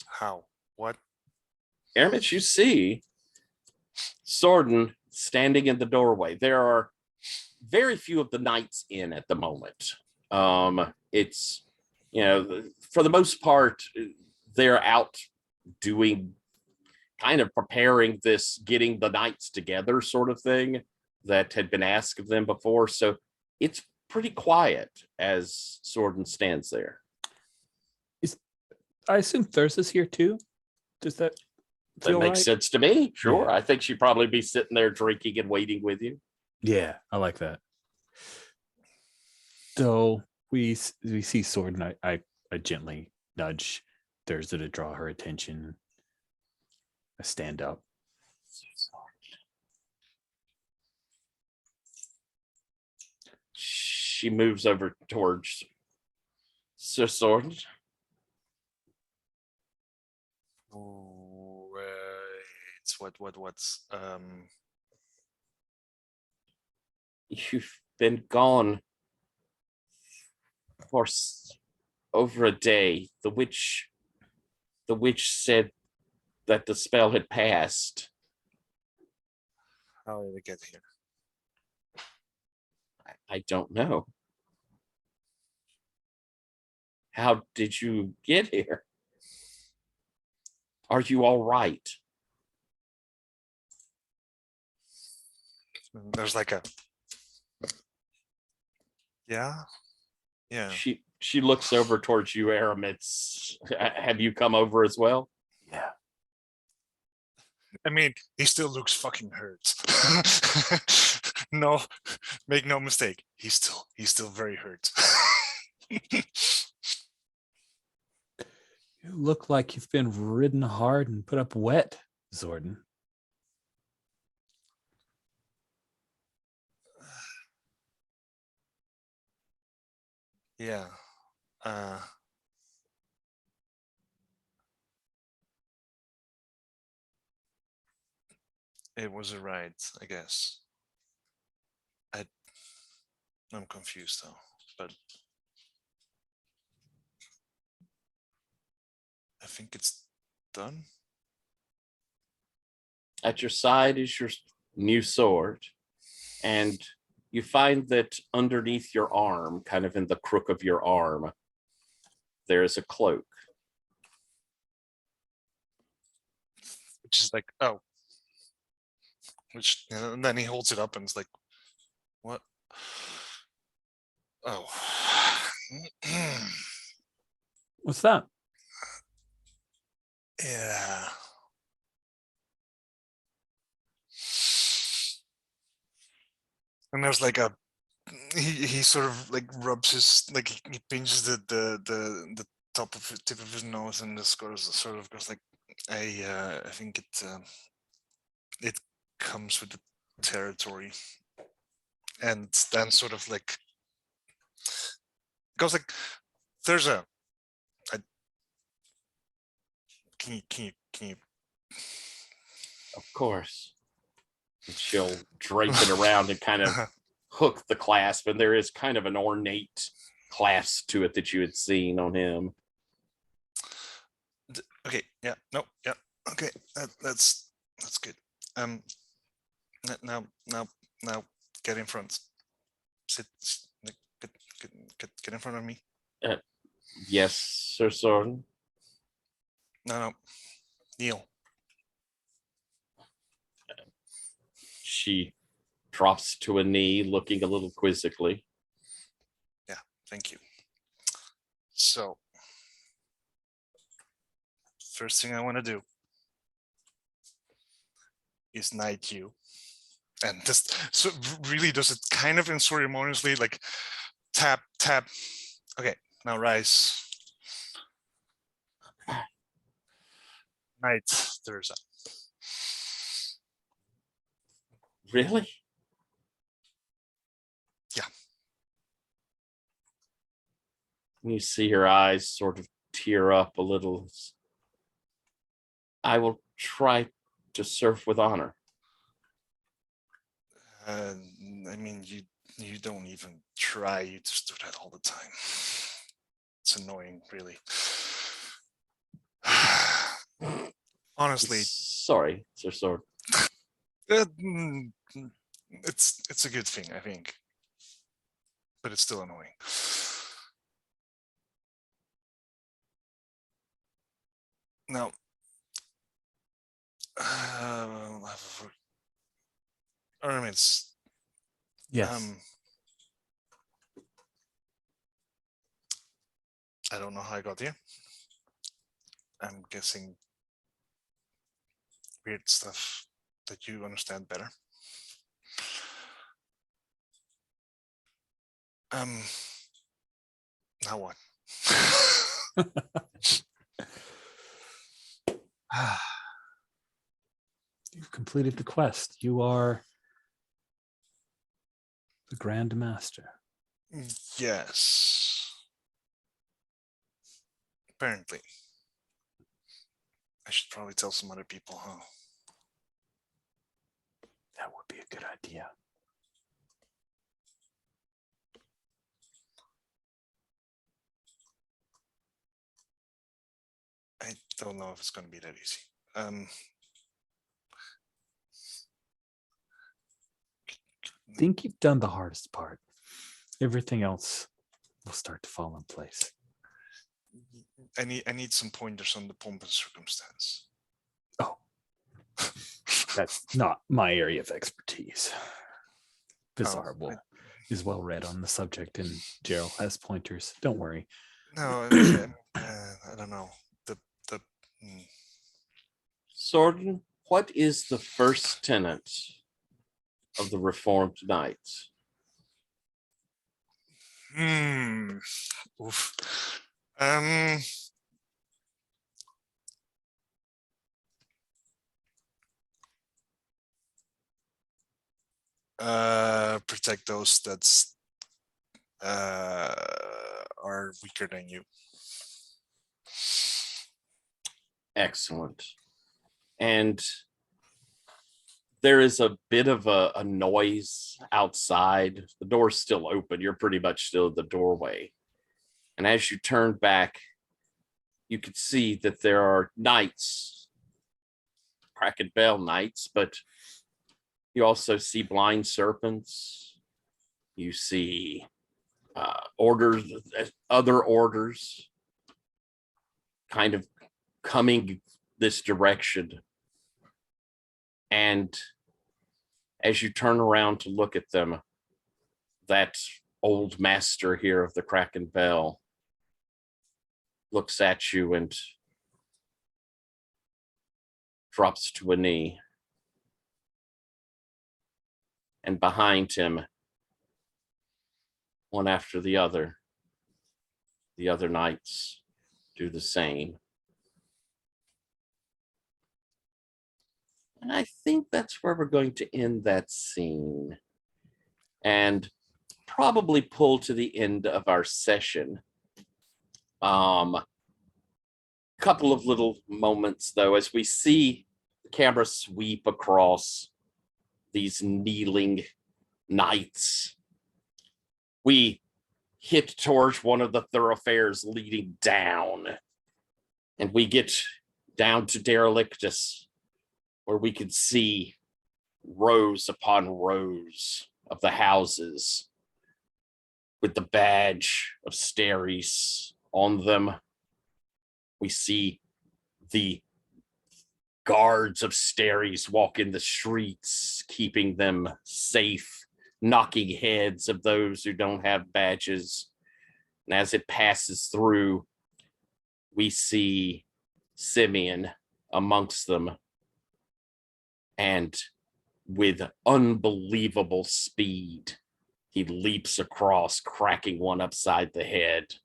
How? What? Aramis, you see Sorden standing in the doorway. There are very few of the knights in at the moment. It's, for the most part, they're out doing, kind of preparing this, getting the knights together sort of thing that had been asked of them before. So it's pretty quiet as Sorden stands there. I assume Thyrsa's here too. Does that feel makes right? sense to me. Sure. Yeah. I think she'd probably be sitting there drinking and waiting with you. Yeah, I like that. So we see Sorden. I gently nudge Thyrsa to draw her attention. I stand up. She moves over towards Sir Sorden. What's You've been gone for over a day. The witch said that the spell had passed. how did it get here? I don't know. How did you get here? Are you all right? There's like a yeah. She looks over towards you, Aramis. Have you come over as well? Yeah, I mean, he still looks fucking hurt. No, make no mistake. He's still very hurt. You look like you've been ridden hard and put up wet, Zordon. Yeah. It was a ride, I guess. I'm confused though, but I think it's done. At your side is your new sword, and you find that underneath your arm, kind of in the crook of your arm, there is a cloak. Which is like, oh. Which, and then he holds it up and it's like, what? Oh. What's that? Yeah. And there's like a he sort of like rubs his like he pinches the top of the tip of his nose and the sort of goes like I think it comes with the territory, and then sort of like goes like there's a can you Of course. And she'll drape it around and kind of hook the clasp, and there is kind of an ornate clasp to it that you had seen on him. okay, yeah, no, yeah, okay, that's good. Now get in front. Sit, get in front of me. Yes, Sir Soren. No, kneel. She drops to a knee, looking a little quizzically. Yeah, thank you. So, first thing I want to do is knight you, and just so really does it kind of unceremoniously, like tap. Okay, now rise. Knight Thurza. Really? Yeah. You see her eyes sort of tear up a little. I will try to serve with honor. I mean, you don't even try. You just do that all the time. It's annoying, really. Honestly, Sorry, Sir Sword. It's a good thing, I think, but it's still annoying. Now, ornaments. Yes. I don't know how I got here. I'm guessing weird stuff that you understand better. Now what? You've completed the quest. You are the Grand Master. Yes. Apparently. I should probably tell some other people, huh? That would be a good idea. I don't know if it's going to be that easy. I think you've done the hardest part. Everything else will start to fall in place. I need some pointers on the pomp and circumstance. Oh, that's not my area of expertise. Bizarre is well read on the subject, and Gerald has pointers. Don't worry. No, I don't know. Sorden, what is the first tenet of the Reformed Knights? Oof. Protect those that's are weaker than you. Excellent. And there is a bit of a noise outside. The door's still open. You're pretty much still at the doorway. And as you turn back, you can see that there are knights, Kraken Bell knights, but you also see blind serpents. You see orders, other orders kind of coming this direction. And as you turn around to look at them, that old master here of the Kraken Bell looks at you and drops to a knee. And behind him, one after the other knights do the same. And I think that's where we're going to end that scene and probably pull to the end of our session. Couple of little moments though, as we see the camera sweep across these kneeling knights. We hit towards one of the thoroughfares leading down, and we get down to Derelictus, where we can see rows upon rows of the houses with the badge of Steres on them. We see the guards of Steres walk in the streets, keeping them safe, knocking heads of those who don't have badges. And as it passes through, we see Simeon amongst them. And with unbelievable speed, he leaps across, cracking one upside the head.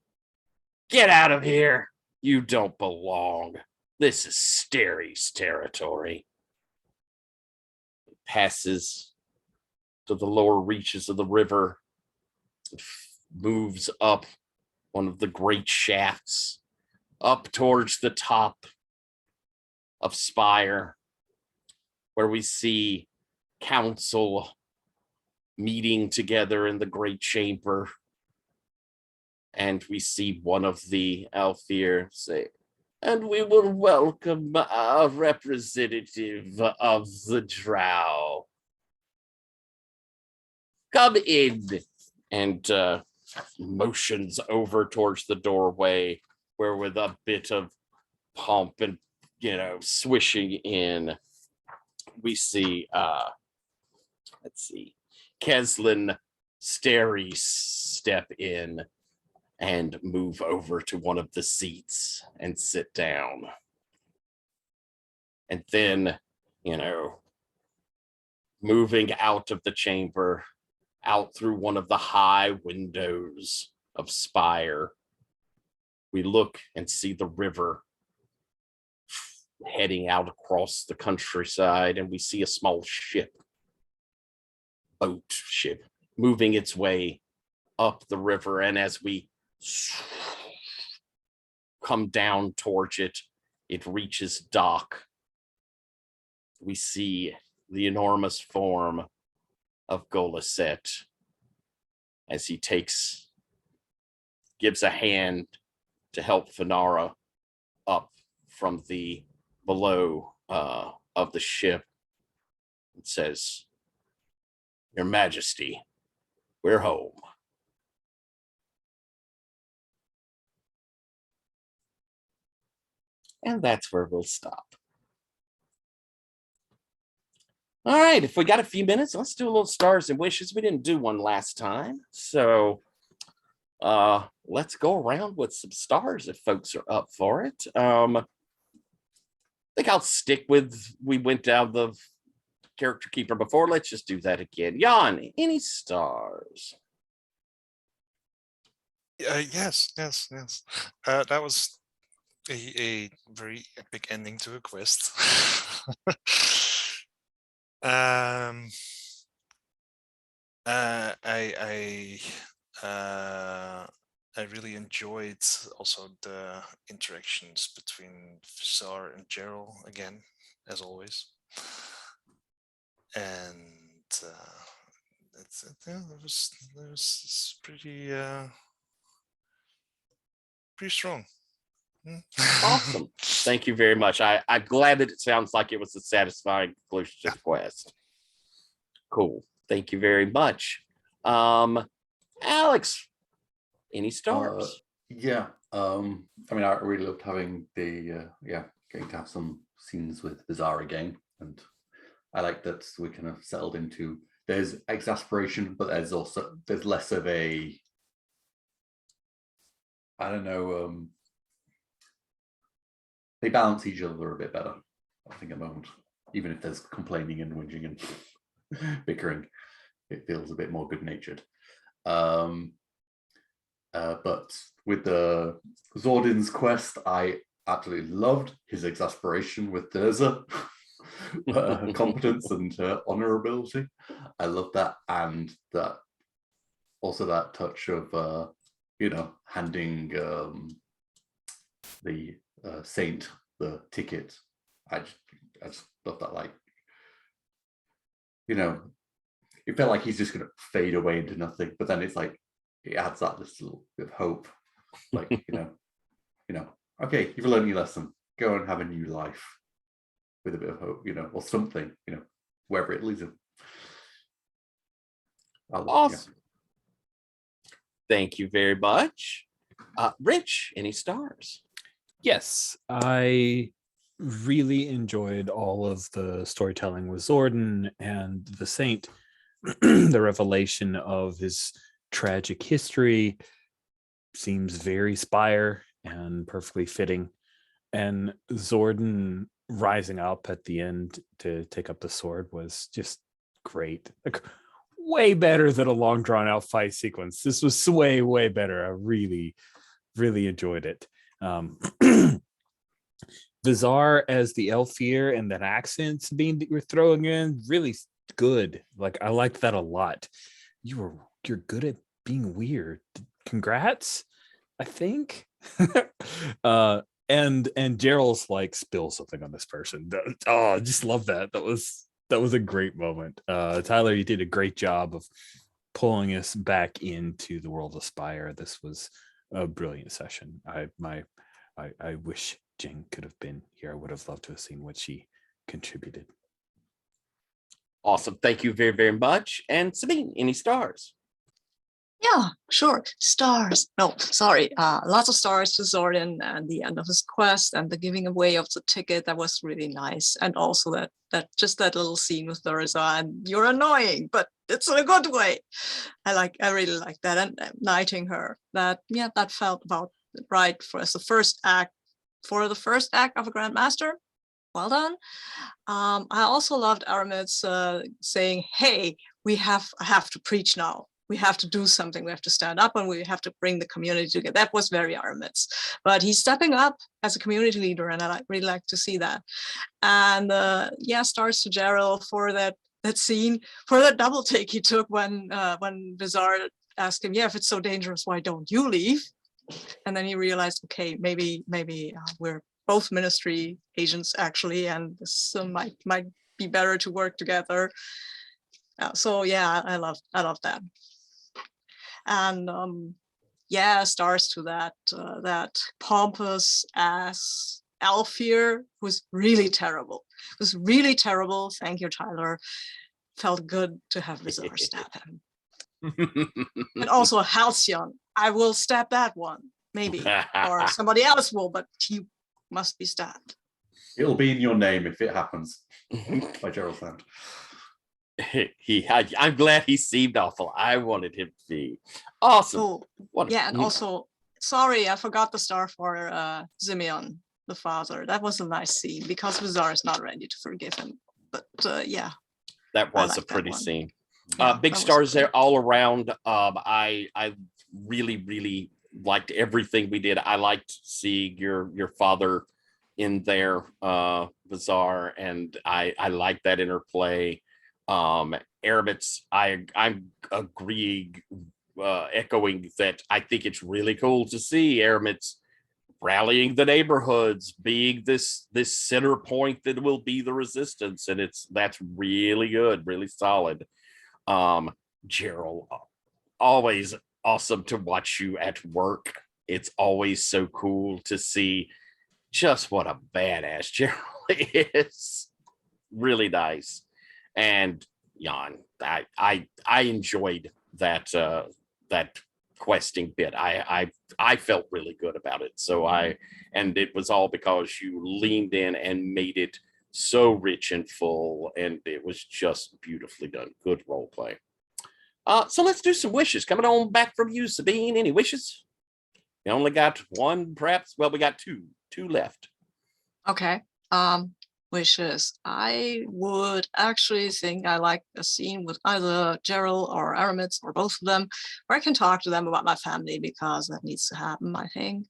Get out of here! You don't belong. This is Steres territory. It passes to the lower reaches of the river. It moves up one of the great shafts, up towards the top of Spire, where we see council meeting together in the great chamber. And we see one of the Alfir say, and we will welcome our representative of the Drow. Come in. And motions over towards the doorway, where with a bit of pomp and, swishing in, we see, Keslin Steres step in and move over to one of the seats and sit down. And then, moving out of the chamber, out through one of the high windows of Spire, we look and see the river heading out across the countryside, and we see a small boat ship, moving its way up the river. And as we come down towards it, it reaches dock. We see the enormous form of Goliset as he gives a hand to help Finara up from the below of the ship, and says, Your Majesty, we're home. And that's where we'll stop. All right, if we got a few minutes, let's do a little stars and wishes. We didn't do one last time. So let's go around with some stars if folks are up for it. think I'll stick with, we went down the character keeper before. Let's just do that again. Jan, any stars? Yes. That was a very epic ending to a quest. um, I really enjoyed also the interactions between Visar and Gerald again, as always, and that was pretty strong. Awesome. Thank you very much. I'm glad that it sounds like it was a satisfying conclusion to the quest. Cool. Thank you very much. Alex, any stars? Yeah. I mean, I really loved having the getting to have some scenes with Bizarre again, and I like that we kind of settled into, there's exasperation, but there's less of a, I don't know, they balance each other a bit better, I think, at the moment. Even if there's complaining and whinging and bickering, it feels a bit more good-natured. But with the Zordin's quest, I absolutely loved his exasperation with Durza. Competence and honorability. I love that, and that also that touch of handing the saint the ticket. I just love that. Like, it felt like he's just going to fade away into nothing, but then it's like it adds that little bit of hope. Like, okay, you've learned your lesson. Go and have a new life with a bit of hope, or something, wherever it leads him. Awesome. Thank you very much. Rich, any stars? Yes, I really enjoyed all of the storytelling with Zordon and the Saint. The revelation of his tragic history seems very Spire and perfectly fitting. And Zordon rising up at the end to take up the sword was just great. Like, way better than a long drawn out fight sequence. This was way better. I really enjoyed it. Bizarre as the Elfir and that accent being that you're throwing in, really good. Like, I liked that a lot. You're good at being weird. Congrats, I think. And Gerald's like, spill something on this person. I just love that. That was a great moment. Tyler, you did a great job of pulling us back into the world of Spire. This was a brilliant session. I wish Jen could have been here. I would have loved to have seen what she contributed. Awesome. Thank you very much. And Sabine, any stars? Yeah, sure. Stars. No, sorry. Lots of stars to Zordon and the end of his quest and the giving away of the ticket. That was really nice. And also that little scene with Durza, and you're annoying, but it's in a good way. I really like that. And knighting her. That felt about right for the first act of a Grandmaster. Well done. I also loved Aramit's saying, "Hey, I have to preach now. We have to do something. We have to stand up and we have to bring the community together." That was very Aramit's, but he's stepping up as a community leader, and I really like to see that. And stars to Gerald for that scene, for that double take he took when Bizarre asked him, "Yeah, if it's so dangerous, why don't you leave?" And then he realized, okay, maybe we're both ministry agents actually, and this might be better to work together. So yeah, I love that. And stars to that pompous ass Alfir, who's really terrible. It was really terrible. Thank you, Tyler. Felt good to have Bizarre stab him. And also Halcyon. I will stab that one, maybe, or somebody else will, but he must be stabbed. It'll be in your name if it happens. By Gerald Sand. I'm glad he seemed awful. I wanted him to be awesome. And also, sorry, I forgot the star for Simeon. the father. That was a nice scene because Vizar is not ready to forgive him. But yeah, That I was a like that pretty one. scene. Yeah, Big that was stars good. there all around. I really liked everything we did. I liked seeing your father in there, Bizarre, and I like that interplay. Aramit's, I'm agreeing, echoing that I think it's really cool to see Aramit's rallying the neighborhoods, being this center point that will be the resistance, and that's really good, really solid. Gerald, always awesome to watch you at work. It's always so cool to see just what a badass Gerald is. Really nice. And Jan, I enjoyed that that questing bit. I felt really good about it. So and it was all because you leaned in and made it so rich and full, and it was just beautifully done. Good role play. So let's do some wishes. Coming on back from you, Sabine. Any wishes? We only got one, perhaps. Well, we got two left. Okay. Wishes. I would actually think I like a scene with either Gerald or Aramis or both of them, where I can talk to them about my family, because that needs to happen, I think.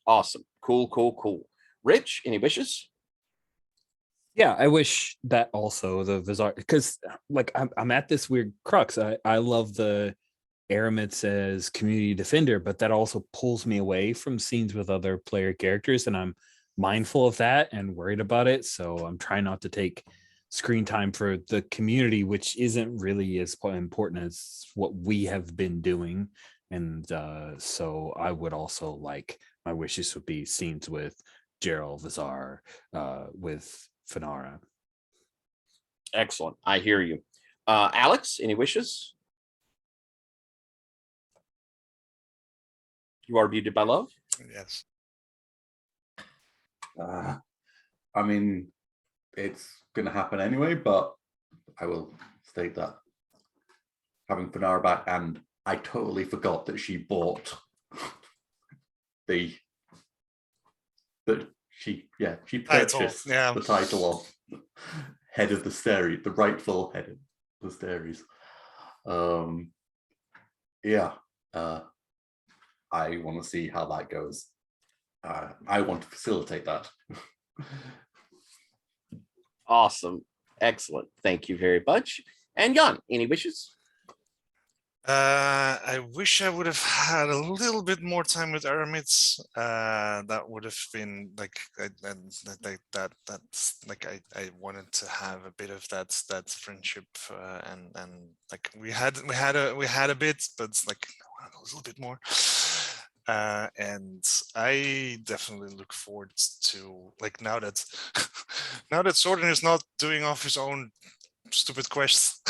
Awesome. Cool. Rich, any wishes? Yeah, I wish that also the Vizar, because like I'm at this weird crux. I love the Aramis as community defender, but that also pulls me away from scenes with other player characters, and I'm mindful of that and worried about it. So I'm trying not to take screen time for the community, which isn't really as important as what we have been doing. And so I would also like, my wishes would be scenes with Gerald, Vizar, with Finara. Excellent. I hear you. Alex, any wishes? You are muted by love. Yes. I mean, it's going to happen anyway, but I will state that having Finara back, and I totally forgot that she bought she purchased the title of head of the series, the rightful head of the series. I want to see how that goes. I want to facilitate that. Awesome. Excellent. Thank you very much. And Jan, any wishes? I wish I would have had a little bit more time with Aramis. That would have been like I wanted to have a bit of that friendship, and like we had a bit, but it's like I want a little bit more. And I definitely look forward to, like, now that Sordin is not doing off his own stupid quests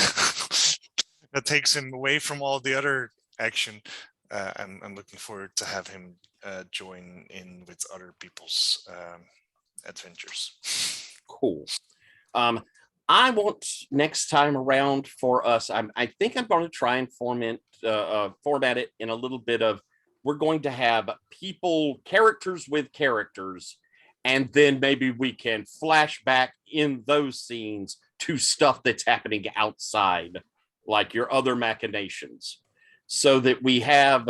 that takes him away from all the other action. I'm looking forward to have him join in with other people's adventures. Cool. I want next time around for us, I think I'm going to try and format it in a little bit of, we're going to have characters with characters, and then maybe we can flash back in those scenes to stuff that's happening outside, like your other machinations, so that we have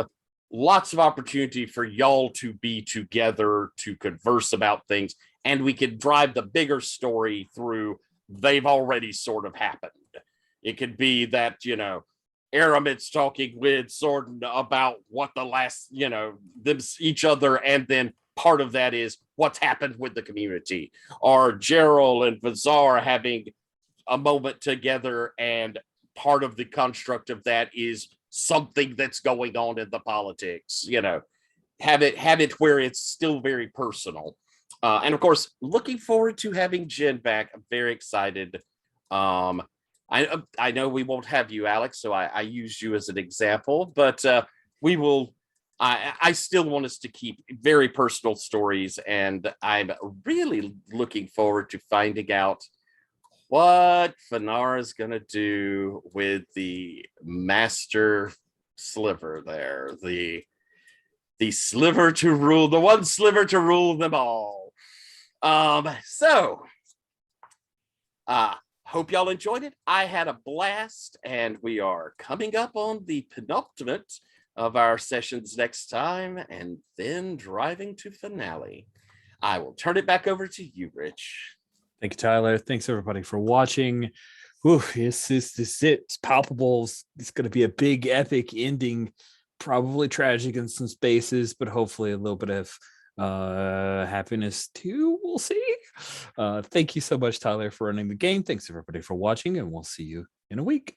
lots of opportunity for y'all to be together to converse about things, and we can drive the bigger story through. They've already sort of happened. It could be that, Aramit's talking with Sordin about what the last, them each other, and then part of that is what's happened with the community, or Gerald and Vizar having a moment together, and part of the construct of that is something that's going on in the politics. Have it where it's still very personal. And of course, looking forward to having Jen back. I'm very excited. I know we won't have you, Alex, so I use you as an example, but we will. I still want us to keep very personal stories, and I'm really looking forward to finding out what Finara is going to do with the master sliver there, the the sliver to rule, the one sliver to rule them all. Hope y'all enjoyed it. I had a blast, and we are coming up on the penultimate of our sessions next time, and then driving to finale. I will turn it back over to you, Rich. Thank you, Tyler. Thanks everybody for watching. Ooh, this is it. It's palpable. It's going to be a big, epic ending, probably tragic in some spaces, but hopefully a little bit of happiness too. We'll see. Thank you so much, Tyler, for running the game. Thanks everybody for watching, and we'll see you in a week.